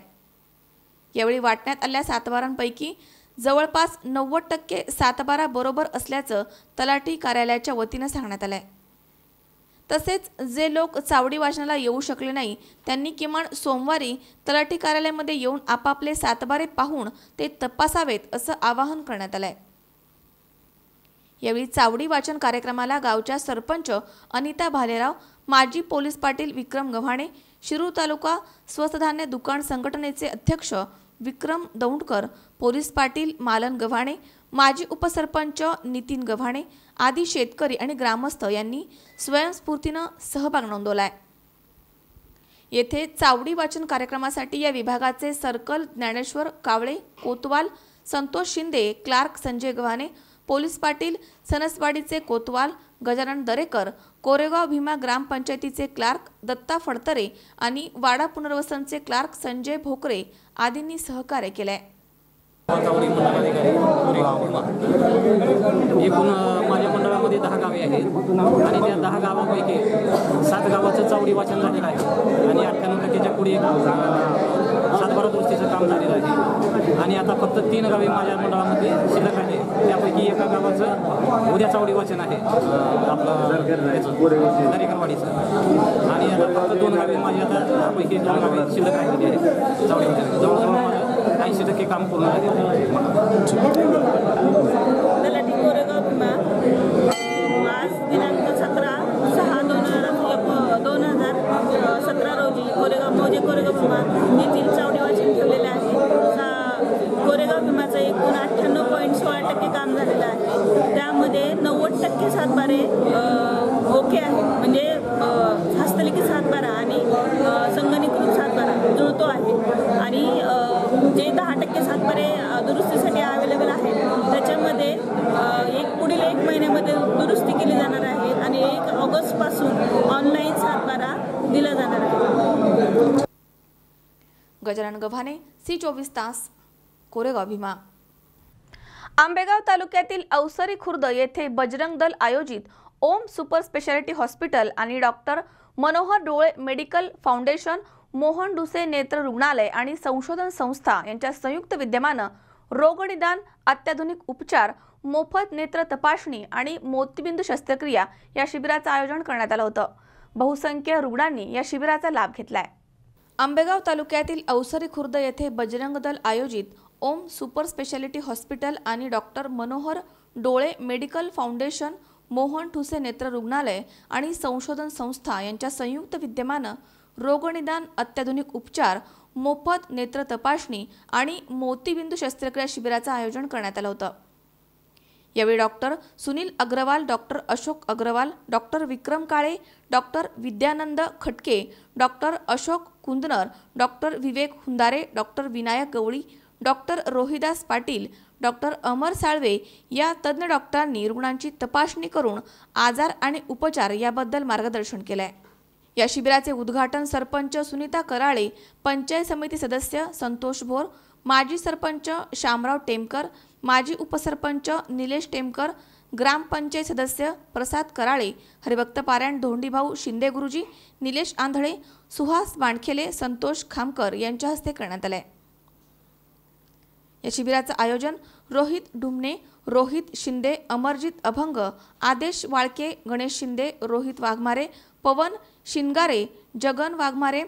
यावेळी वाटण्यात आलेल्या सातबारांपैकी जवळपास 90% सातबारा बरोबर असल्याचं तलाठी कार्यालयाच्या वतीनं सांगण्यात आलंय. तसेच जे लोक चावडी वाचनाला येऊ शकले नाही त्यांनी किमान सोमवारी तलाठी कार्यालयामध्ये येऊन आपापले सातबारे पाहून ते तपासावेत असं आवाहन करण्यात आलंय. यावेळी चावडी वाचन कार्यक्रमाला गावच्या सरपंच अनिता भालेराव, माजी पोलीस पाटील विक्रम गव्हाणे, शिरूर तालुका स्वस्त धान्य दुकान संघटनेचे अध्यक्ष विक्रम दौंडकर, पोलीस पाटील मालन गव्हाणे, माजी उपसरपंच नितीन गव्हाणे आदी शेतकरी आणि ग्रामस्थ यांनी स्वयंस्फूर्तीनं सहभाग नोंदवलाय. येथे चावडी वाचन कार्यक्रमासाठी या विभागाचे सर्कल ज्ञानेश्वर कावळे, कोतवाल संतोष शिंदे, क्लार्क संजय गव्हाणे, पोलीस पाटील सनसवाडीचे कोतवाल गजानन दरेकर, कोरेगाव भीमा ग्रामपंचायतीचे क्लार्क दत्ता फडतरे आणि वाडा पुनर्वसनचे क्लार्क संजय भोकरे आदींनी सहकार्य केले. चावडी मंडळाधिकारी कोरेगाव भीमा एकूण माझ्या मंडळामध्ये 10 गावे आहेत आणि त्या 10 गावापैकी 7 गावाचं चावडी वाचन झालेलं आहे आणि 98% पुढे सातबारा दुरुस्तीचं काम झालेलं आहे. आणि आता फक्त 3 गावे माझ्या मंडळामध्ये शिल्लक आहे. त्यापैकी एका गावाचं उद्या चावडी वाचन आहे आपलं दरेकरवाडीचं, आणि आता फक्त 2 गावे माझी आता त्यापैकी 2 गावे शिल्लक राहिलेली आहेत चावडी वाचन. जवळजवळ माझं 80% काम पूर्ण झालेलं आहे. आज दिनांक 17/6/2017 रोजी मौजे कोरेगाव भीमा येथील चावडी वाचन ठेवलेले आहे. कोरेगाव भीमाचं एकूण 98.16% काम झालेलं आहे. त्यामध्ये 90% सातबारे ओके आहे, म्हणजे हस्तलिखित सातबारा आणि संगणकीकृत सातबारा जुळतो आहे. आणि जे 10% सातबारे दुरुस्तीसाठी अवेलेबल आहेत त्याच्यामध्ये पुढील 1 महिन्यामध्ये दुरुस्ती केली जाणार आहे आणि 1 ऑगस्टपासून ऑनलाईन सातबारा दिला जाणार आहे. गजानन गव्हाणे, C24 तास, कोरेगाव भीमा. आंबेगाव तालुक्यातील अवसरी खुर्द येथे बजरंग दल आयोजित ओम सुपर स्पेशालिटी हॉस्पिटल आणि डॉक्टर मनोहर डोळे मेडिकल फाउंडेशन, मोहन ढुसे नेत्र रुग्णालय आणि संशोधन संस्था यांच्या संयुक्त विद्यमानं रोगनिदान, अत्याधुनिक उपचार, मोफत नेत्र तपासणी आणि मोतीबिंदू शस्त्रक्रिया या शिबिराचं आयोजन करण्यात आलं होतं. बहुसंख्य रुग्णांनी या शिबिराचा लाभ घेतलाय. आंबेगाव तालुक्यातील अवसरी खुर्द येथे बजरंग दल आयोजित ओम सुपर स्पेशालिटी हॉस्पिटल आणि डॉक्टर मनोहर डोळे मेडिकल फाउंडेशन, मोहन ठुसे नेत्र रुग्णालय आणि संशोधन संस्था यांच्या संयुक्त विद्यमानं रोगनिदान, अत्याधुनिक उपचार, मोफत नेत्र तपासणी आणि मोतीबिंदू शस्त्रक्रिया शिबिराचं आयोजन करण्यात आलं होतं. यावेळी doctor Sunil Agrawal, doctor Ashok Agrawal, doctor Vikram Kale, doctor Vidyanand Khatke, doctor Ashok Kundanar, doctor Vivek Hundare, doctor Vinayak Gawali, doctor Rohidas Patil, doctor Amar Salve या तज्ज्ञ डॉक्टरांनी रुग्णांची तपासणी करून आजार आणि उपचार याबद्दल मार्गदर्शन केलंय. या शिबिराचे उद्घाटन सरपंच सुनीता कराळे, पंचायत समिती सदस्य संतोष भोर, माजी सरपंच शामराव टेमकर, माजी उपसरपंच निलेश टेमकर, ग्रामपंचायत सदस्य प्रसाद कराळे, हरिभक्त पारायण धोंडीभाऊ शिंदे गुरुजी, निलेश आंधळे, सुहास बाणखेले, संतोष खामकर यांच्या हस्ते करण्यात आले. या शिबिराचं आयोजन रोहित ढुमणे, रोहित शिंदे, अमरजित अभंग, आदेश वाळके, गणेश शिंदे, रोहित वाघमारे, पवन शिनगारे, जगन वाघमारे,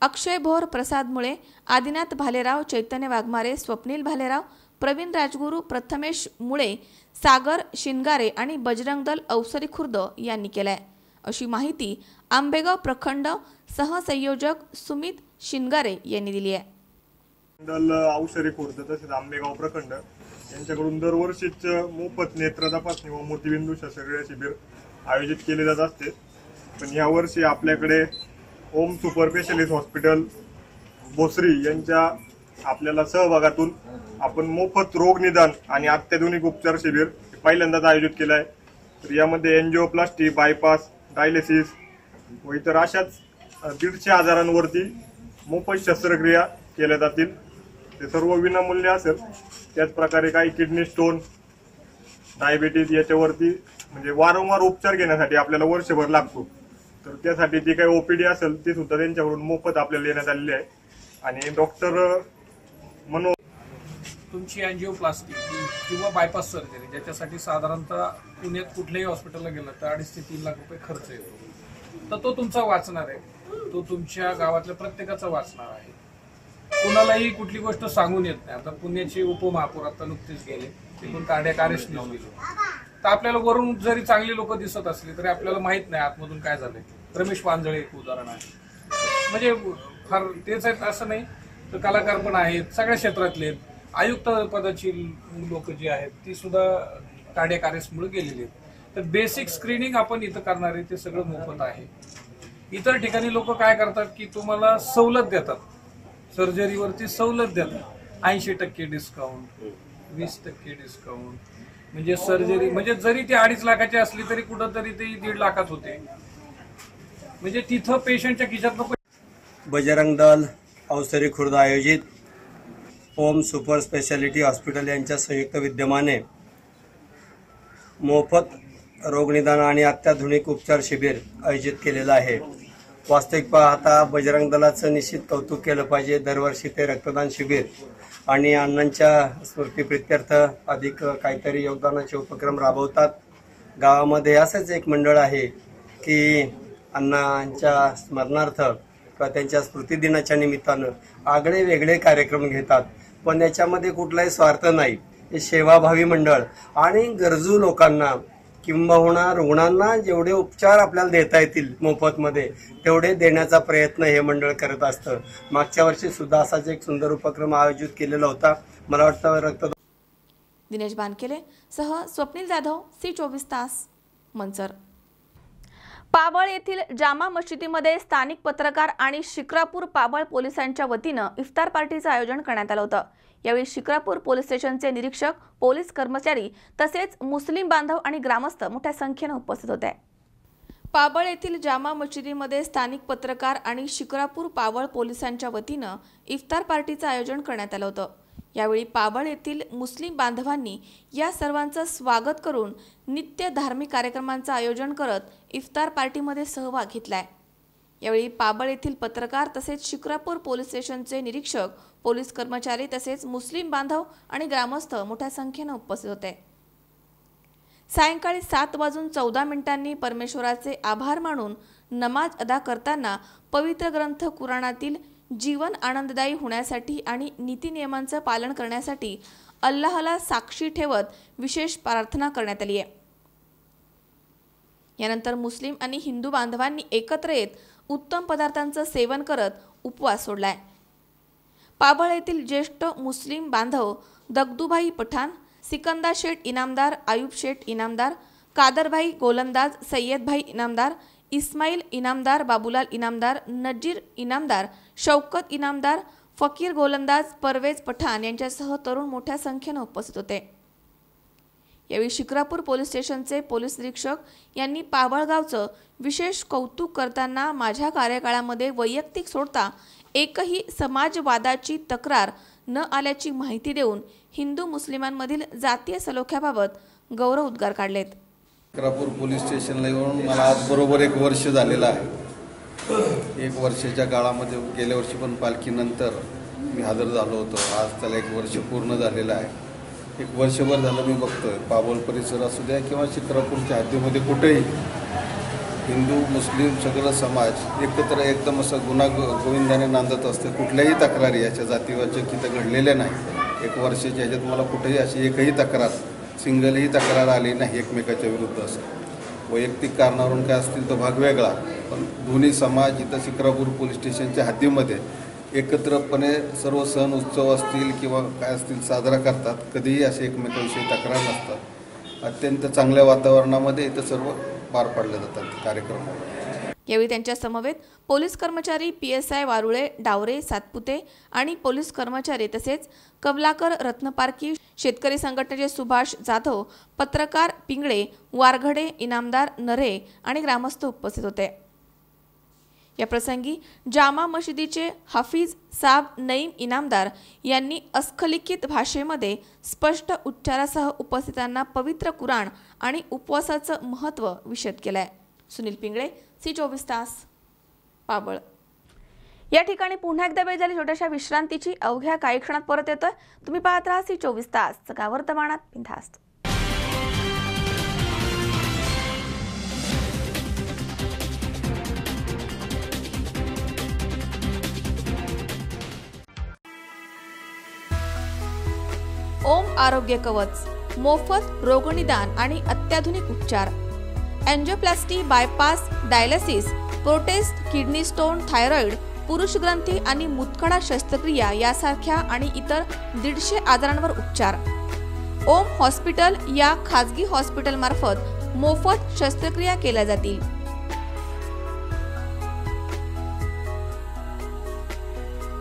अक्षय भोर, प्रसाद मुळे, आदिनाथ भालेराव, चैतन्य वाघमारे, स्वप्नील भालेराव, प्रवीण राजगुरू, प्रथमेश मुळे, सागर शिनगारे आणि बजरंग दल अवसरी खुर्द यांनी केलाय, अशी माहिती आंबेगाव प्रखंड सहसंयोजक सुमित शिनगारे यांनी दिली आहे. दल अवसरी खुर्द तसेच आंबेगाव प्रखंड यांच्याकडून दरवर्षीच मोफत नेत्र तपासणी व मोतीबिंदू शस्त्रक्रिया शिबिर आयोजित केले जात असते. पण यावर्षी आपल्याकडे ओम सुपर स्पेशालिस्ट हॉस्पिटल भोसरी यांच्या आपल्याला सहभागातून आपण मोफत रोग निदान आणि अत्याधुनिक उपचार शिबिर पहिल्यांदाच आयोजित केलं आहे. तर यामध्ये एंजिओप्लास्टी, बायपास, डायलिसिस व इतर अशाच 150 आजारांवरती मोफत शस्त्रक्रिया केल्या जातील. ते सर्व विनामूल्य असेल. त्याचप्रकारे काही किडनी स्टोन, डायबिटीज याच्यावरती म्हणजे वारंवार उपचार घेण्यासाठी आपल्याला वर्षभर लागतो. तर त्यासाठी जी काही ओपीडी असेल ती सुद्धा त्यांच्याकडून मोफत आपल्याला देण्यात आलेली आहे. आणि डॉक्टर तुमची एंजिओप्लास्टी किंवा बायपास सर्जरी ज्याच्यासाठी साधारणतः पुण्यात कुठल्याही हॉस्पिटलला गेलं तर 2.5 ते 3 लाख रुपये खर्च येतो. तर तो तुमचा वाचणार आहे, तो तुमच्या गावातल्या प्रत्येकाचा वाचणार आहे. कुणालाही कुठली गोष्ट सांगून येत नाही. आता पुण्याचे उपमहापौर आता नुकतेच गेले, तिथून कार्डियाक अरेस्ट न्यूज दिली. तर आपल्याला वरून जरी चांगली लोक दिसत असली तरी आपल्याला माहित नाही आतमधून काय झालंय. रमेश पांजळे एक उदाहरण आहे. म्हणजे फार तेच आहेत असं नाही, तर कलाकार पण आहेत, सगळ्या क्षेत्रातले आयुक्त पदाची लोक जी आहेत ती सुद्धा कार्डियाक अरेस्टमुळे गेलेली आहेत. तर बेसिक स्क्रीनिंग आपण इथं करणार आहे ते सगळं मोफत आहे. इतर ठिकाणी लोक काय करतात की तुम्हाला सवलत देतात, सर्जरीवरती सवलत देतात, 80% डिस्काउंट, 20% डिस्काउंट. म्हणजे सर्जरी म्हणजे जरी ती 2.5 लाखाची असली तरी कुठंतरी ती 1.5 लाखात होते. म्हणजे तिथं पेशंटच्या खिशात नको. बजरंग दल अवसरी खुर्द आयोजित ओम सुपर स्पेशालिटी हॉस्पिटल यांच्या संयुक्त विद्यमाने मोफत रोगनिदान आणि अत्याधुनिक उपचार शिबिर आयोजित केलेलं आहे. वास्तविक पाहता बजरंग दलाचं निश्चित कौतुक केलं पाहिजे. दरवर्षी ते रक्तदान शिबिर आणि अण्णांच्या स्मृतीप्रित्यर्थ अधिक काहीतरी योगदानाचे उपक्रम राबवतात. गावामध्ये असंच एक मंडळ आहे की अण्णांच्या स्मरणार्थ किंवा त्यांच्या स्मृतिदिनाच्या निमित्तानं आगळे वेगळे कार्यक्रम घेतात, पण याच्यामध्ये कुठलाही स्वार्थ नाही. हे सेवाभावी मंडळ आणि गरजू लोकांना किंबहुना रुग्णांना जेवढे उपचार आपल्याला देता येतील मोफतमध्ये तेवढे देण्याचा प्रयत्न हे मंडळ करत असतं. मागच्या वर्षी सुद्धा असाच एक सुंदर उपक्रम आयोजित केलेला होता. मला वाटतं रक्तदान. दिनेश बानकेले सह स्वप्नील जाधव, C24 तास, मंचर. पाबळ येथील जामा मशिदीमध्ये स्थानिक पत्रकार आणि शिक्रापूर पाबळ पोलिसांच्या वतीनं इफ्तार पार्टीचं आयोजन करण्यात आलं होतं. यावेळी शिक्रापूर पोलीस स्टेशनचे निरीक्षक, पोलीस कर्मचारी तसेच मुस्लिम बांधव आणि ग्रामस्थ मोठ्या संख्येने उपस्थित होते. पाबळ येथील जामा मशिदीमध्ये स्थानिक पत्रकार आणि शिक्रापूर पाबळ पोलिसांच्या वतीनं इफ्तार पार्टीचं आयोजन करण्यात आलं होतं. यावेळी पाबळ येथील मुस्लिम बांधवांनी या सर्वांचं स्वागत करून नित्य धार्मिक कार्यक्रमांचं आयोजन करत इफ्तार पार्टीमध्ये सहभाग घेतलाय. यावेळी पाबळ येथील पत्रकार तसेच शिक्रापूर पोलीस स्टेशनचे निरीक्षक, पोलीस कर्मचारी तसेच मुस्लिम बांधव आणि ग्रामस्थ मोठ्या संख्येने उपस्थित होते. सायंकाळी 7:14 परमेश्वराचे आभार मानून नमाज अदा करताना पवित्र ग्रंथ कुराणातील जीवन आनंददायी होण्यासाठी आणि नीती नियमांचं पालन करण्यासाठी अल्लाहला साक्षी ठेवत विशेष प्रार्थना करण्यात आली आहे. यानंतर मुस्लिम आणि हिंदू बांधवांनी एकत्र येत उत्तम पदार्थांचं सेवन करत उपवास सोडलाय. पाबळ येथील ज्येष्ठ मुस्लिम बांधव दगदूभाई पठाण, सिकंदर शेठ इनामदार, आयुब शेठ इनामदार, कादरभाई गोलंदाज, सय्यदभाई इनामदार, इस्माईल इनामदार, बाबूलाल इनामदार, नजीर इनामदार, शौकत इनामदार, फकीर गोलंदाज, परवेज पठाण यांच्यासह तरुण मोठ्या संख्येने उपस्थित होते. यावेळी शिक्रापूर पोलीस स्टेशनचे पोलीस निरीक्षक यांनी पाबळ गावचं विशेष कौतुक करताना माझ्या कार्यकाळामध्ये वैयक्तिक सोडता एकही समाजवादाची तक्रार न आल्याची माहिती देऊन हिंदू मुस्लिमांमधील जातीय सलोख्याबाबत गौरव उद्गार काढलेत. शिक्रापूर पोलीस स्टेशनला येऊन मला आज बरोबर 1 वर्ष झालेलं आहे. 1 वर्षाच्या काळामध्ये गेल्या वर्षी पण पालखीनंतर मी हजर झालो होतो. आज त्याला 1 वर्ष पूर्ण झालेलं आहे. 1 वर्षभर झालं मी बघतोय पाबळ परिसर असू द्या किंवा शिक्रापूरच्या हद्दीमध्ये कुठेही हिंदू मुस्लिम सगळं समाज एकत्र एकदम असं गुण्यागोविंदाने नांदत असते. कुठल्याही तक्रारी याच्या जातीवाचक इथं घडलेल्या नाही. 1 वर्षाच्या ह्याच्यात मला कुठेही अशी एकही तक्रार, सिंगलही तक्रार आली नाही एकमेकाच्या विरुद्ध. असं वैयक्तिक कारणावरून काय असतील तर भाग वेगळा, पण दोन्ही समाज इथं शिक्रापूर पोलीस स्टेशनच्या हद्दीमध्ये एकत्रपणे सर्व सण उत्सव असतील किंवा काय असतील साजरा करतात. कधीही असे एकमेकांविषयी तक्रार नसतात. अत्यंत चांगल्या वातावरणामध्ये इथं सर्व पार पाडले जातात कार्यक्रम. यावेळी त्यांच्या समवेत पोलीस कर्मचारी PSI वारुळे, डावरे, सातपुते आणि पोलीस कर्मचारी तसेच कमलाकर रत्नपारकी, शेतकरी संघटनेचे सुभाष जाधव, पत्रकार पिंगळे, वारघडे, इनामदार नरे आणि ग्रामस्थ उपस्थित होते. या प्रसंगी जामा मशिदीचे हाफिज साब नईम इनामदार यांनी अस्खलित भाषेमध्ये स्पष्ट उच्चारासह उपस्थितांना पवित्र कुराण आणि उपवासाचं महत्त्व विशद केलंय. सुनील पिंगळे, C24 तास, पाबळ. या ठिकाणी पुन्हा एकदा वेळ झाली छोट्याशा विश्रांतीची. अवघ्या काही क्षणात परत येतोय. तुम्ही पाहत राहा C24 तास, सगळ्या वर्तमानात बिनधास्त. ओम आरोग्य कवच, मोफत रोगनिदान आणि अत्याधुनिक उपचार. Angioplasty, bypass, dialysis, prostate, kidney stone, thyroid, पुरुष ग्रंथी आणि मुतखडा शस्त्रक्रिया यासारख्या आणि इतर 150 आजारांवर उपचार. ओम हॉस्पिटल या खाजगी हॉस्पिटल मार्फत मोफत शस्त्रक्रिया केल्या जातील.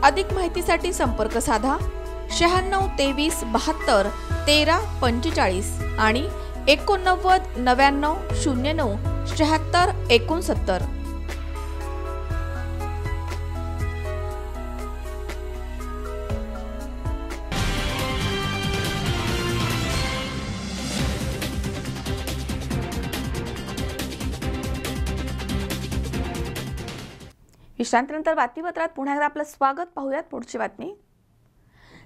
अधिक माहितीसाठी संपर्क साधा 96 23 72 13 45 आणि 89 99 09 76 69. विश्रांतीनंतर बातमीपत्रात पुन्हा एकदा आपलं स्वागत. पाहूयात पुढची बातमी.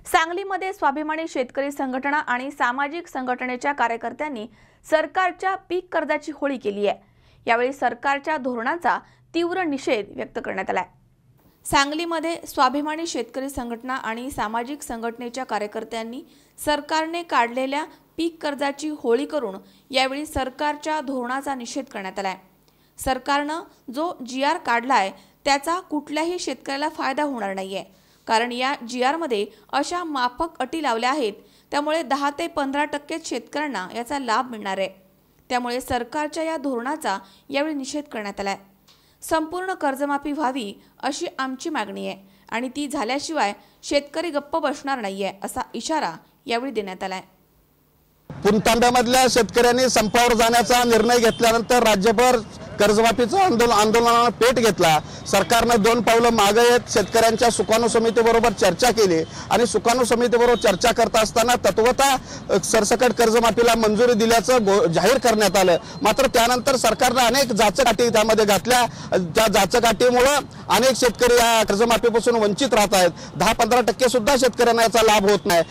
सांगलीमध्ये स्वाभिमानी शेतकरी संघटना आणि सामाजिक संघटनेच्या कार्यकर्त्यांनी सरकारच्या पीक कर्जाची होळी केली आहे. यावेळी सरकारच्या धोरणाचा तीव्र निषेध व्यक्त करण्यात आला. सांगलीमध्ये स्वाभिमानी शेतकरी संघटना आणि सामाजिक संघटनेच्या कार्यकर्त्यांनी सरकारने काढलेल्या पीक कर्जाची होळी करून यावेळी सरकारच्या धोरणाचा निषेध करण्यात आला. सरकारनं जो GR काढलाय त्याचा कुठल्याही शेतकऱ्याला फायदा होणार नाहीये, कारण या GR मध्ये अशा माफक अटी लावल्या आहेत, त्यामुळे 10 ते 15% शेतकऱ्यांना याचा लाभ मिळणार आहे. त्यामुळे सरकारच्या या धोरणाचा यावेळी निषेध करण्यात आलाय. संपूर्ण कर्जमाफी व्हावी अशी आमची मागणी आहे आणि ती झाल्याशिवाय शेतकरी गप्प बसणार नाहीये असा इशारा यावेळी देण्यात आलाय. पुणतांब्यामधल्या शेतकऱ्यांनी संपावर जाण्याचा निर्णय घेतल्यानंतर राज्यभर कर्जमाफीचं आंदोलनानं पेट घेतला. सरकारनं 2 पावलं मागे येत शेतकऱ्यांच्या सुकाणू समितीबरोबर चर्चा केली आणि सुकाणू समितीबरोबर चर्चा करत असताना तत्वतः सरसकट कर्जमाफीला मंजुरी दिल्याचं जाहीर करण्यात आलं. मात्र त्यानंतर सरकारनं अनेक जाचकाठी त्यामध्ये घातल्या. त्या जाचकाठीमुळे अनेक शेतकरी या कर्जमाफीपासून वंचित राहत आहेत. 10-15% सुद्धा शेतकऱ्यांना याचा लाभ होत नाही.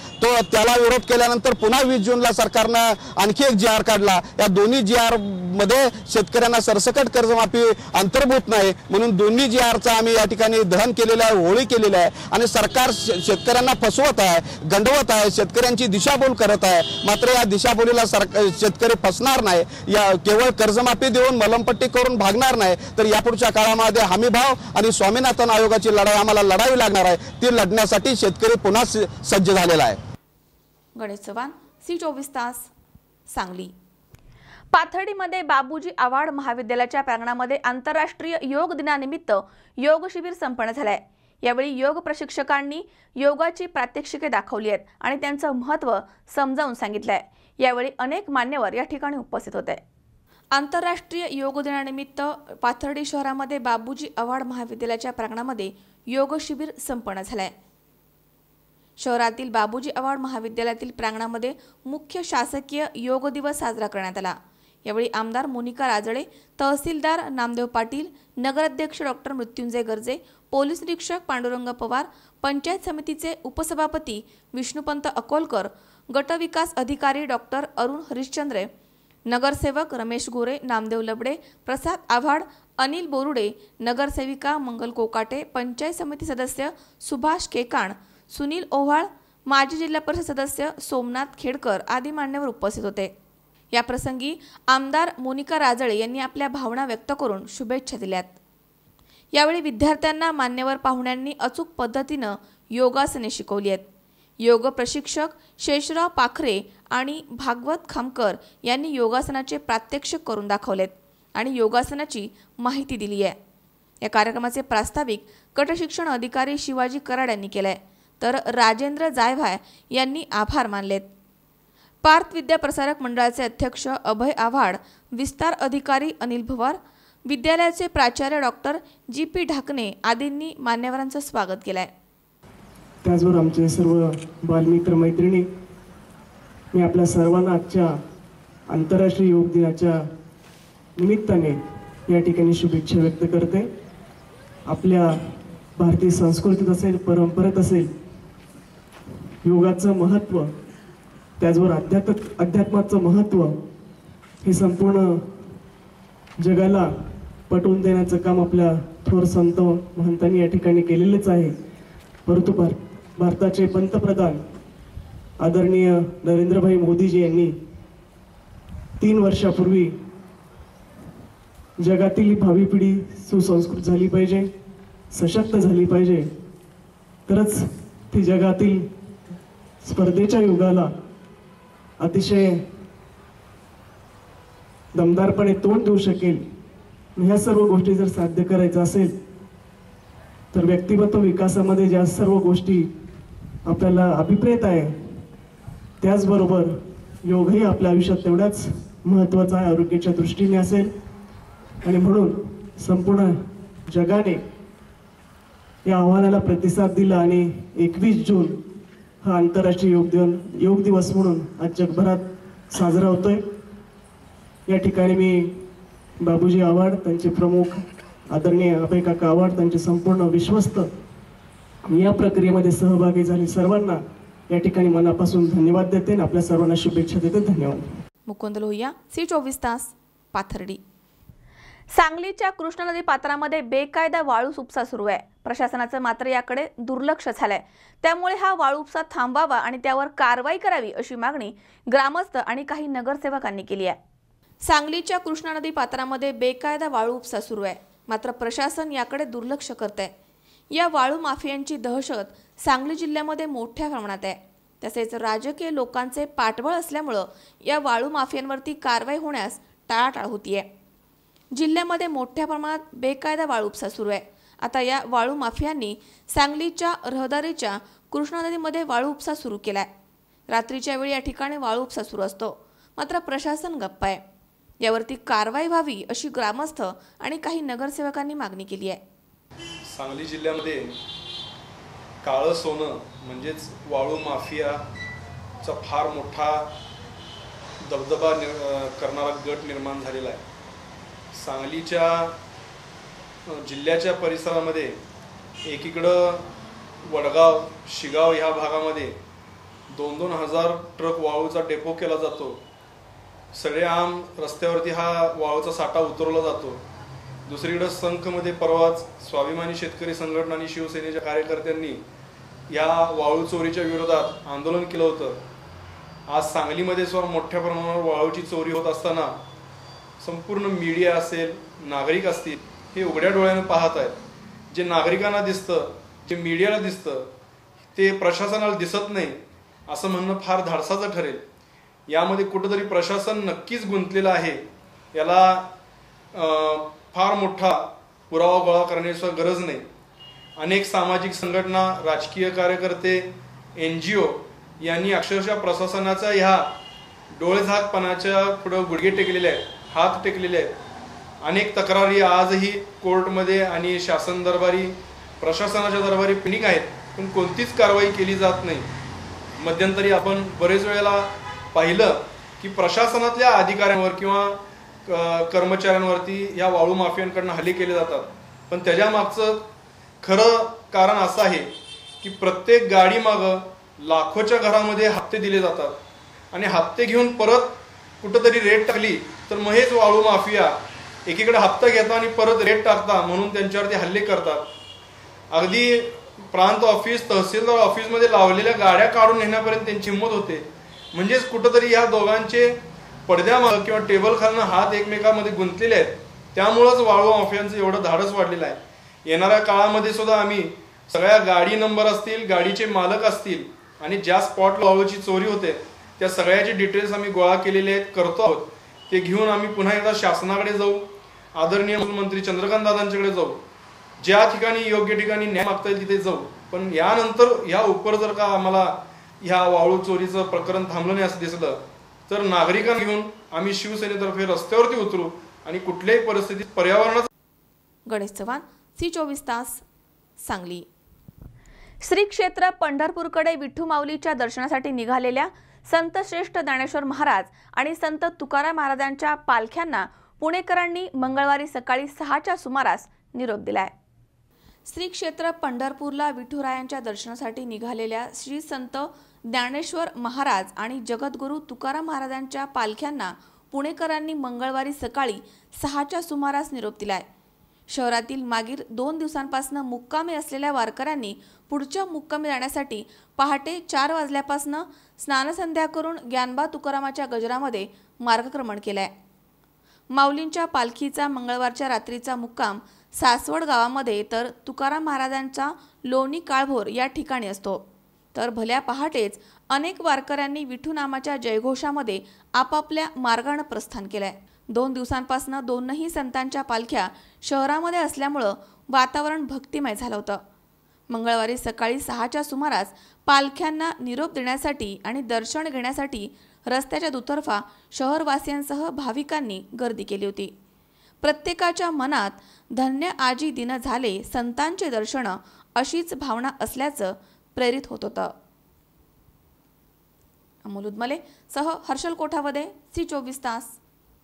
त्याला विरोध केल्यानंतर पुन्हा 20 जूनला सरकारनं आणखी एक GR काढला. या दोन्ही GR मध्ये शेतकऱ्यांना सरसकट कर्जमाफी अंतर्भूत नाही म्हणून दोन्ही GRचा आम्ही या ठिकाणी दहन केलेलं आहे, होळी केलेली आहे आणि सरकार शेतकऱ्यांना फसवत आहे, गंडवत आहे, शेतकऱ्यांची दिशाभूल करत आहे. मात्र या दिशाभूलीला शेतकरी फसणार नाही. या केवळ कर्जमाफी देऊन मलमपट्टी करून भागणार नाही, तर यापुढच्या काळामध्ये हमीभाव आणि स्वामीनाथन आयोगाची लढाई आम्हाला लढावी लागणार आहे. ती लढण्यासाठी शेतकरी पुन्हा सज्ज झालेला आहे. गणेश चव्हाण, C24 तास, सांगली. पाथर्डीमध्ये बाबूजी आव्हाड महाविद्यालयाच्या प्रांगणामध्ये आंतरराष्ट्रीय योग दिनानिमित्त योग शिबिर संपन्न झालंय. यावेळी योग प्रशिक्षकांनी योगाची प्रात्यक्षिके दाखवली आहेत आणि त्यांचं महत्त्व समजावून सांगितलंय. यावेळी अनेक मान्यवर या ठिकाणी उपस्थित होते. आंतरराष्ट्रीय योग दिनानिमित्त पाथर्डी शहरामध्ये बाबूजी आव्हाड महाविद्यालयाच्या प्रांगणामध्ये योग शिबिर संपन्न झालंय. शहरातील बाबूजी आव्हाड महाविद्यालयातील प्रांगणामध्ये मुख्य शासकीय योग दिवस साजरा करण्यात आला. यावेळी आमदार मोनिका राजळे, तहसीलदार नामदेव पाटील, नगराध्यक्ष डॉक्टर मृत्युंजय गर्जे, पोलीस निरीक्षक पांडुरंग पवार, पंचायत समितीचे उपसभापती विष्णुपंत अकोलकर, गटविकास अधिकारी डॉक्टर अरुण हरिश्चंद्रे, नगरसेवक रमेश गोरे, नामदेव लबडे, प्रसाद आव्हाड, अनिल बोरुडे, नगरसेविका मंगल कोकाटे, पंचायत समिती सदस्य सुभाष केकाण, सुनील ओव्हाळ, माजी जिल्हा परिषद सदस्य सोमनाथ खेडकर आदी मान्यवर उपस्थित होते. या प्रसंगी आमदार मोनिका राजळे यांनी आपल्या भावना व्यक्त करून शुभेच्छा दिल्यात. यावेळी विद्यार्थ्यांना मान्यवर पाहुण्यांनी अचूक पद्धतीनं योगासने शिकवली आहेत. योग प्रशिक्षक शेषराव पाखरे आणि भागवत खामकर यांनी योगासनाचे प्रात्यक्षिक करून दाखवलेत आणि योगासनाची माहिती दिली आहे. या कार्यक्रमाचे प्रास्ताविक गट शिक्षण अधिकारी शिवाजी कराड यांनी केलंय, तर राजेंद्र जायभाय यांनी आभार मानलेत. पार्थ विद्या प्रसारक मंडळाचे अध्यक्ष अभय आव्हाड, विस्तार अधिकारी अनिल भवार, विद्यालयाचे प्राचार्य डॉक्टर GP ढाकणे आदींनी मान्यवरांचं स्वागत केलंय. त्याचबरोबर आमचे सर्व बालमित्र मैत्रिणी, मी आपल्या सर्वांना आजच्या आंतरराष्ट्रीय योग दिनाच्या निमित्ताने या ठिकाणी शुभेच्छा व्यक्त करते. आपल्या भारतीय संस्कृतीत असेल, परंपरेत असेल, योगाचं महत्त्व, त्याचबरोबर अध्यात्माचं महत्त्व हे संपूर्ण जगाला पटवून देण्याचं काम आपल्या थोर संत महंतांनी या ठिकाणी केलेलेच आहे. परंतु भारताचे पंतप्रधान आदरणीय नरेंद्रभाई मोदीजी यांनी 3 वर्षापूर्वी जगातील भावी पिढी सुसंस्कृत झाली पाहिजे, सशक्त झाली पाहिजे, तरच ती जगातील स्पर्धेच्या युगाला अतिशय दमदारपणे तोंड देऊ शकेल. ह्या सर्व गोष्टी जर साध्य करायचं असेल तर व्यक्तिमत्व विकासामध्ये ज्या सर्व गोष्टी आपल्याला अभिप्रेत आहे, त्याचबरोबर योगही आपल्या आयुष्यात तेवढाच महत्त्वाचा आहे, आरोग्याच्या दृष्टीने असेल. आणि म्हणून संपूर्ण जगाने या आव्हानाला प्रतिसाद दिला आणि 21 जून हा आंतरराष्ट्रीय योग दिवस म्हणून आज जगभरात साजरा होतोय. या ठिकाणी मी बाबूजी आव्हाड, त्यांचे प्रमुख आदरणीय अभय काका आव्हाड त्यांचे संपूर्ण विश्वस्त या प्रक्रियेमध्ये सहभागी झाले सर्वांना या ठिकाणी मनापासून धन्यवाद देते आणि आपल्या सर्वांना शुभेच्छा देते. धन्यवाद. मुकुंद लोहिया, C24 तास, पाथर्डी. सांगलीच्या कृष्णा नदी पात्रामध्ये बेकायदा वाळू उपसा सुरू आहे. प्रशासनाचं मात्र याकडे दुर्लक्ष झालंय. त्यामुळे हा वाळू उपसा थांबवावा आणि त्यावर कारवाई करावी अशी मागणी ग्रामस्थ आणि काही नगरसेवकांनी केली आहे. सांगलीच्या कृष्णा नदी पात्रामध्ये बेकायदा वाळू उपसा सुरू आहे. मात्र प्रशासन याकडे दुर्लक्ष करतंय. या वाळू माफियांची दहशत सांगली जिल्ह्यामध्ये मोठ्या प्रमाणात आहे. तसेच राजकीय लोकांचे पाठबळ असल्यामुळे या वाळू माफियांवरती कारवाई होण्यास टाळाटाळ होतीये. जिल्ह्यामध्ये मोठ्या प्रमाणात बेकायदा वाळू उपसा सुरू आहे. आता या वाळू माफियांनी सांगलीच्या रहदारीच्या कृष्णा नदीमध्ये वाळू उपसा सुरू केलाय. रात्रीच्या वेळी या ठिकाणी वाळू उपसा सुरू असतो. मात्र प्रशासन गप्प आहे. यावरती कारवाई व्हावी अशी ग्रामस्थ आणि काही नगरसेवकांनी मागणी केली आहे. सांगली जिल्ह्यामध्ये काळं सोनं म्हणजेच वाळू माफियाचा फार मोठा दबदबा करणारा गट निर्माण झालेला आहे. सांगलीच्या जिल्ह्याच्या परिसरामध्ये एकीकडं वडगाव, शिगाव ह्या भागामध्ये 2-2 हजार ट्रक वाळूचा डेपो केला जातो. सडेआम रस्त्यावरती हा वाळूचा साठा उतरवला जातो. दुसरीकडे संखमध्ये परवाच स्वाभिमानी शेतकरी संघटना आणि शिवसेनेच्या कार्यकर्त्यांनी या वाळू चोरीच्या विरोधात आंदोलन केलं होतं. आज सांगलीमध्ये सुद्धा मोठ्या प्रमाणावर वाळूची चोरी होत असताना संपूर्ण मीडिया असेल, नागरिक असतील, हे उघड्या डोळ्याने पाहत आहेत. जे नागरिकांना दिसतं, जे मीडियाला दिसतं, ते प्रशासनाला दिसत नाही असं म्हणणं फार धाडसाचं ठरेल. यामध्ये कुठंतरी प्रशासन नक्कीच गुंतलेलं आहे. याला फार मोठा पुरावा गोळा करण्याची गरज नाही. अनेक सामाजिक संघटना, राजकीय कार्यकर्ते, NGO यांनी अक्षरशः प्रशासनाचा ह्या डोळेझाकपणाच्या पुढे गुडघे टेकलेले आहेत, हात टेकलेले आहेत. अनेक तक्रारी आजही कोर्टमध्ये आणि शासन दरबारी, प्रशासनाच्या दरबारी पेंडिंग आहेत, पण कोणतीच कारवाई केली जात नाही. मध्यंतरी आपण बरेच वेळेला पाहिलं की प्रशासनातल्या अधिकाऱ्यांवर किंवा कर्मचाऱ्यांवरती या वाळू माफियांकडून हल्ले केले जातात. पण त्याच्या मागचं खरं कारण असं आहे की प्रत्येक गाडी मागं लाखोच्या घरामध्ये हप्ते दिले जातात आणि हप्ते घेऊन परत कुठंतरी रेट टाकली तर मग हेच वाळू माफिया एकीकडे हप्ता घेता आणि परत रेट टाकता म्हणून त्यांच्यावरती हल्ले करतात. अगदी प्रांत ऑफिस, तहसीलदार ऑफिसमध्ये लावलेल्या गाड्या काढून नेण्यापर्यंत त्यांची हिंमत होते. म्हणजेच कुठंतरी या दोघांचे पडद्यामागे किंवा टेबल खालनं हात एकमेकांमध्ये गुंतलेले आहेत. त्यामुळंच वाळू माफियांचं एवढं धाडस वाढलेलं आहे. येणाऱ्या काळामध्ये सुद्धा आम्ही सगळ्या गाडी नंबर असतील, गाडीचे मालक असतील आणि ज्या स्पॉटला वाळूची चोरी होते त्या सगळ्याचे डिटेल्स आम्ही गोळा केलेले आहेत, करतो आहोत. ते घेऊन आम्ही पुन्हा एकदा शासनाकडे जाऊ, आदरणीय मंत्री चंद्रकांत दादांच्याकडे जाऊ, ज्या ठिकाणी योग्य ठिकाणी न्याय मागता येईल तिथे जाऊ. पण यानंतर या उपर जर का आम्हाला ह्या वाळू चोरीचं प्रकरण थांबलं नाही असं दिसलं तर नागरिकांना घेऊन आम्ही शिवसेनेतर्फे रस्त्यावरती उतरू आणि कुठल्याही परिस्थितीत पर्यावरणाचं. गणेश चव्हाण, C24 तास, सांगली. श्री क्षेत्र पंढरपूरकडे विठू माऊलीच्या दर्शनासाठी निघालेल्या संत श्रेष्ठ ज्ञानेश्वर महाराज आणि संत तुकाराम महाराजांच्या पालख्यांना पुणेकरांनी मंगळवारी सकाळी 6च्या सुमारास निरोप दिलाय. श्री क्षेत्र पंढरपूरला विठुरायांच्या दर्शनासाठी निघालेल्या श्री संत ज्ञानेश्वर महाराज आणि जगद्गुरू तुकाराम महाराजांच्या पालख्यांना पुणेकरांनी मंगळवारी सकाळी 6च्या सुमारास निरोप दिलाय. शहरातील मागील 2 दिवसांपासून मुक्कामी असलेल्या वारकऱ्यांनी पुढच्या मुक्कामी जाण्यासाठी पहाटे 4 वाजल्यापासून स्नानसंध्या करून ज्ञानबा तुकारामाच्या गजरामध्ये मार्गक्रमण केलंय. माऊलींच्या पालखीचा मंगळवारच्या रात्रीचा मुक्काम सासवड गावामध्ये तर तुकाराम महाराजांचा लोणी काळभोर या ठिकाणी असतो. तर भल्या पहाटेच अनेक वारकऱ्यांनी विठू नामाच्या जयघोषामध्ये आपापल्या मार्गाने प्रस्थान केलंय. 2 दिवसांपासून दोनही संतांच्या पालख्या शहरामध्ये असल्यामुळं वातावरण भक्तिमय झालं होतं. मंगळवारी सकाळी 6च्या सुमारास पालख्यांना निरोप देण्यासाठी आणि दर्शन घेण्यासाठी रस्त्याच्या दुतर्फा शहरवासियांसह भाविकांनी गर्दी केली होती. प्रत्येकाच्या मनात धन्य आजी दिन झाले संतांचे दर्शन अशीच भावना असल्याचं प्रेरित होत होतं. अमोल उदमले सह हर्षल कोठावदे, C24 तास,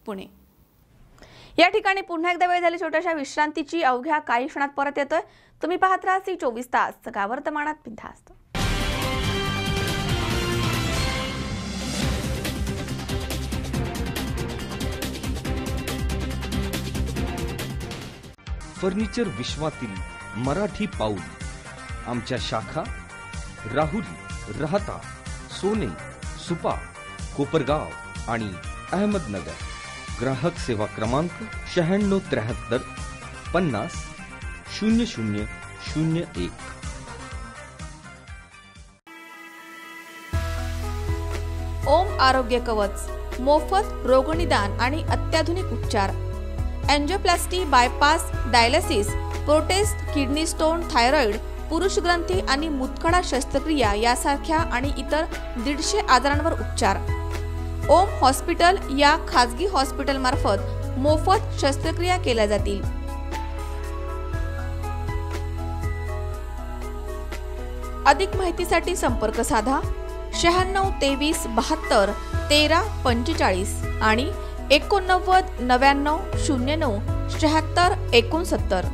पुणे. या ठिकाणी पुन्हा एकदा वेळ झाली छोट्याशा विश्रांतीची. अवघ्या काही क्षणात परत येतोय. तुम्ही पाहत राहा C24 तास गावर्तमानात बिनधास्त. फर्निचर विश्वातील मराठी पाऊल. आमच्या शाखा राहुरी, राहता, सोने, सुपा, कोपरगाव आणि अहमदनगर. ग्राहक सेवा क्रमांक 9673 50 0001. ओम आरोग्य कवच, मोफत रोगनिदान आणि अत्याधुनिक उपचार. Angioplasty, bypass, dialysis, prostate, kidney stone, thyroid, पुरुष ग्रंथी आणि मुतखडा शस्त्रक्रिया यासारख्या आणि इतर 150 आजारांवर उपचार. ओम हॉस्पिटल या खाजगी हॉस्पिटल मार्फत मोफत शस्त्रक्रिया केल्या जातील. अधिक माहितीसाठी संपर्क साधा 96 23 72 13 45 आणि 89 99 09 76 69.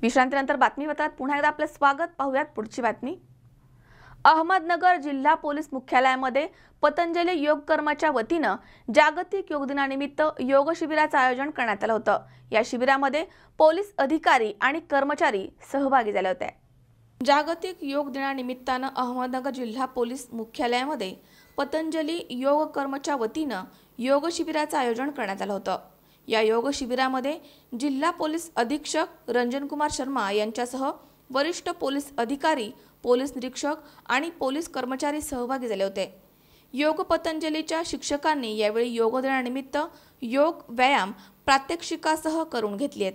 विश्रांतीनंतर बातमीपत्रात पुन्हा एकदा आपलं स्वागत. पाहूयात पुढची बातमी. अहमदनगर जिल्हा पोलीस मुख्यालयामध्ये पतंजली योग कर्माच्या वतीनं जागतिक योग दिनानिमित्त योग शिबिराचं आयोजन करण्यात आलं होतं. या शिबिरामध्ये पोलीस अधिकारी आणि कर्मचारी सहभागी झाले होते. जागतिक योग दिनानिमित्तानं अहमदनगर जिल्हा पोलीस मुख्यालयामध्ये पतंजली योग कर्मच्या वतीनं योग शिबिराचं आयोजन करण्यात आलं होतं. या योग शिबिरामध्ये जिल्हा पोलीस अधीक्षक रंजन कुमार शर्मा यांच्यासह वरिष्ठ पोलीस अधिकारी, पोलीस निरीक्षक आणि पोलीस कर्मचारी सहभागी झाले होते. योग पतंजलीच्या शिक्षकांनी यावेळी योग दिनानिमित्त योग व्यायाम प्रात्यक्षिकासह करून घेतलेत.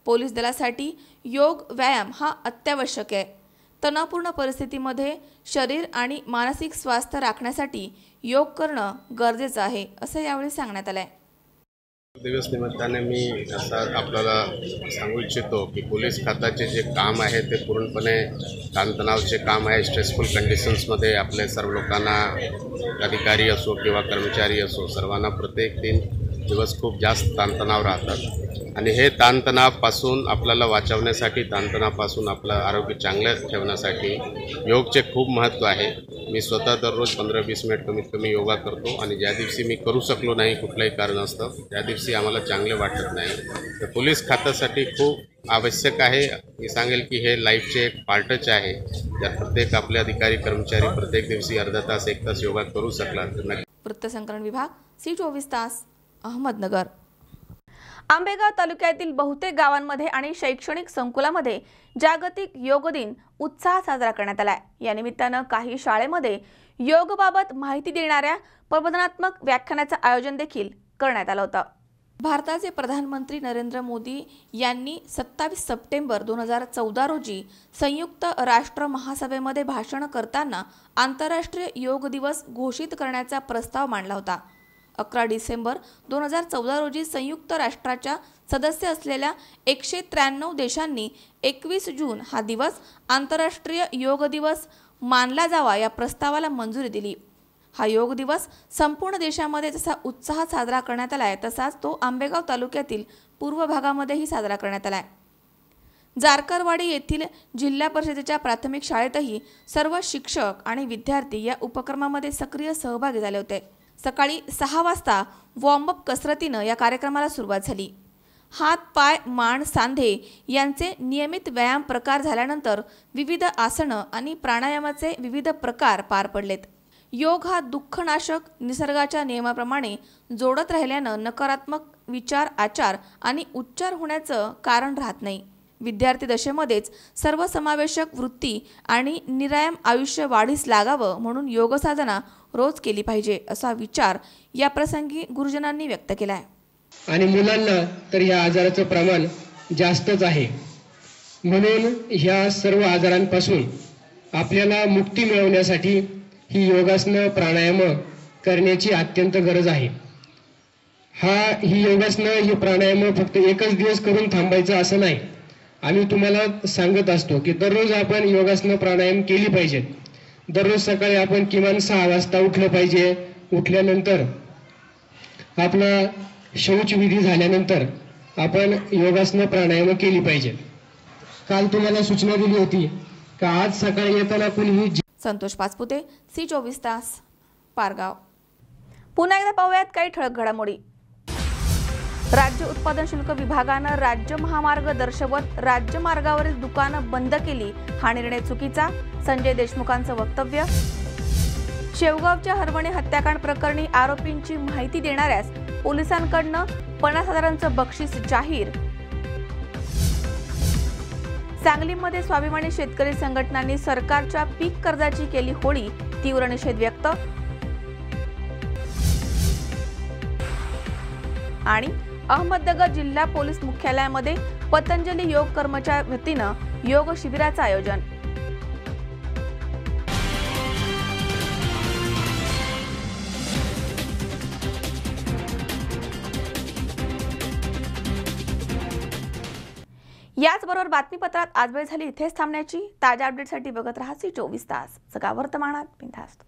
पोलीस दलासाठी योग व्यायाम हा अत्यावश्यक आहे. तणावपूर्ण परिस्थितीमध्ये शरीर आणि मानसिक स्वास्थ्य राखण्यासाठी योग करणं गरजेचं आहे, असं यावेळी सांगण्यात आलंय. दिवस निमित्ताने मी असं आपल्याला सांगू इच्छितो की पोलीस खात्याचे जे काम आहे ते पूर्णपणे ताणतणावाचे काम आहे. स्ट्रेसफुल कंडिशन्समध्ये आपले सर्व लोकांना, अधिकारी असो किंवा कर्मचारी असो, सर्वांना प्रत्येक 3 दिवस खूप जास्त ताणतणाव राहतात आणि हे ताणतणावापासून आपल्याला वाचवण्यासाठी, ताणतणावापासून आपलं आरोग्य चांगलं ठेवण्यासाठी योगचे खूप महत्त्व आहे. मी स्वतः दररोज 15-20 मिनिट कमीत कमी योगा करतो आणि ज्या दिवशी मी करू शकलो नाही कुठलंही कारण असतं त्या दिवशी आम्हाला चांगले वाटत नाही. तर पोलीस खात्यासाठी खूप आवश्यक आहे. मी सांगेल की हे लाईफचे एक पार्टच आहे. ज्यात प्रत्येक आपले अधिकारी, कर्मचारी प्रत्येक दिवशी अर्धा तास 1 तास योगा करू शकला तर. वृत्तसंकलन विभाग, C24 तास, अहमदनगर. आंबेगाव तालुक्यातील बहुतेक गावांमध्ये आणि शैक्षणिक संकुलामध्ये जागतिक योग दिन उत्साहात साजरा करण्यात आलाय. या निमित्तानं काही शाळेमध्ये योगबाबत माहिती देणाऱ्या प्रबोधनात्मक व्याख्यानाचं आयोजन देखील करण्यात आलं होतं. भारताचे प्रधानमंत्री नरेंद्र मोदी यांनी 27 सप्टेंबर 2014 रोजी संयुक्त राष्ट्र महासभेमध्ये भाषण करताना आंतरराष्ट्रीय योग दिवस घोषित करण्याचा प्रस्ताव मांडला होता. 11 डिसेंबर 2014 रोजी संयुक्त राष्ट्राच्या सदस्य असलेल्या 193 देशांनी 21 जून हा दिवस आंतरराष्ट्रीय योग दिवस मानला जावा या प्रस्तावाला मंजुरी दिली. हा योग दिवस संपूर्ण देशामध्ये जसा उत्साहात साजरा करण्यात आलाय तसाच तो आंबेगाव तालुक्यातील पूर्व भागामध्येही साजरा करण्यात आलाय. जारकरवाडी येथील जिल्हा परिषदेच्या प्राथमिक शाळेतही सर्व शिक्षक आणि विद्यार्थी या उपक्रमामध्ये सक्रिय सहभागी झाले होते. सकाळी 6 वाजता वॉर्मअप कसरतीनं या कार्यक्रमाला सुरुवात झाली. हात, पाय, मान, सांधे यांचे नियमित व्यायाम प्रकार झाल्यानंतर विविध आसनं आणि प्राणायामाचे विविध प्रकार पार पडलेत. योग हा दुःखनाशक, निसर्गाच्या नियमाप्रमाणे जोडत राहिल्यानं नकारात्मक विचार, आचार आणि उच्चार होण्याचं कारण राहत नाही. विद्यार्थी दशेमध्येच सर्वसमावेशक वृत्ती आणि निरामय आयुष्य वाढीस लागावं म्हणून योग साधना रोज केली पाहिजे असा विचार या प्रसंगी गुरुजनांनी व्यक्त केलाय. आणि मुलांना तर या आजाराचं प्रमाण जास्तच आहे. म्हणून ह्या सर्व आजारांपासून आपल्याला मुक्ती मिळवण्यासाठी ही योगासनं, प्राणायाम करण्याची अत्यंत गरज आहे. ही योगासनं ही प्राणायाम फक्त एकच दिवस करून थांबायचं असं नाही. आम्ही तुम्हाला सांगत असतो की दररोज आपण योगासनं प्राणायाम केली पाहिजेत. दररोज सकाळी आपण किमान 6 वाजता उठलं पाहिजे. उठल्यानंतर आपला शौचविधी झाल्यानंतर आपण योगासनं प्राणायाम केली पाहिजे. काल तुम्हाला सूचना दिली होती की आज सकाळी येताना कुणीही. संतोष पाचपुते, C24 तास, पारगाव. पुन्हा एकदा पाहूयात काही ठळक घडामोडी. राज्य उत्पादन शुल्क विभागानं राज्य महामार्ग दर्शवत राज्य मार्गावरील दुकानं बंद केली. हा निर्णय चुकीचा, संजय देशमुखांचं वक्तव्य. शेवगावच्या हरवणे हत्याकांड प्रकरणी आरोपींची माहिती देणाऱ्यास पोलिसांकडनं 50,000चं बक्षीस जाहीर. सांगलीमध्ये स्वाभिमानी शेतकरी संघटनांनी सरकारच्या पीक कर्जाची केली होळी, तीव्र निषेध व्यक्त. आणि अहमदनगर जिल्हा पोलीस मुख्यालयामध्ये पतंजली योग कर्मच्या वतीनं योग शिबिराचं आयोजन. याचबरोबर बातमीपत्रात आज वेळ झाली इथेच थांबण्याची. ताज्या अपडेटसाठी बघत राहा C24 तास. सगळा वर्तमानात बिनधास्त.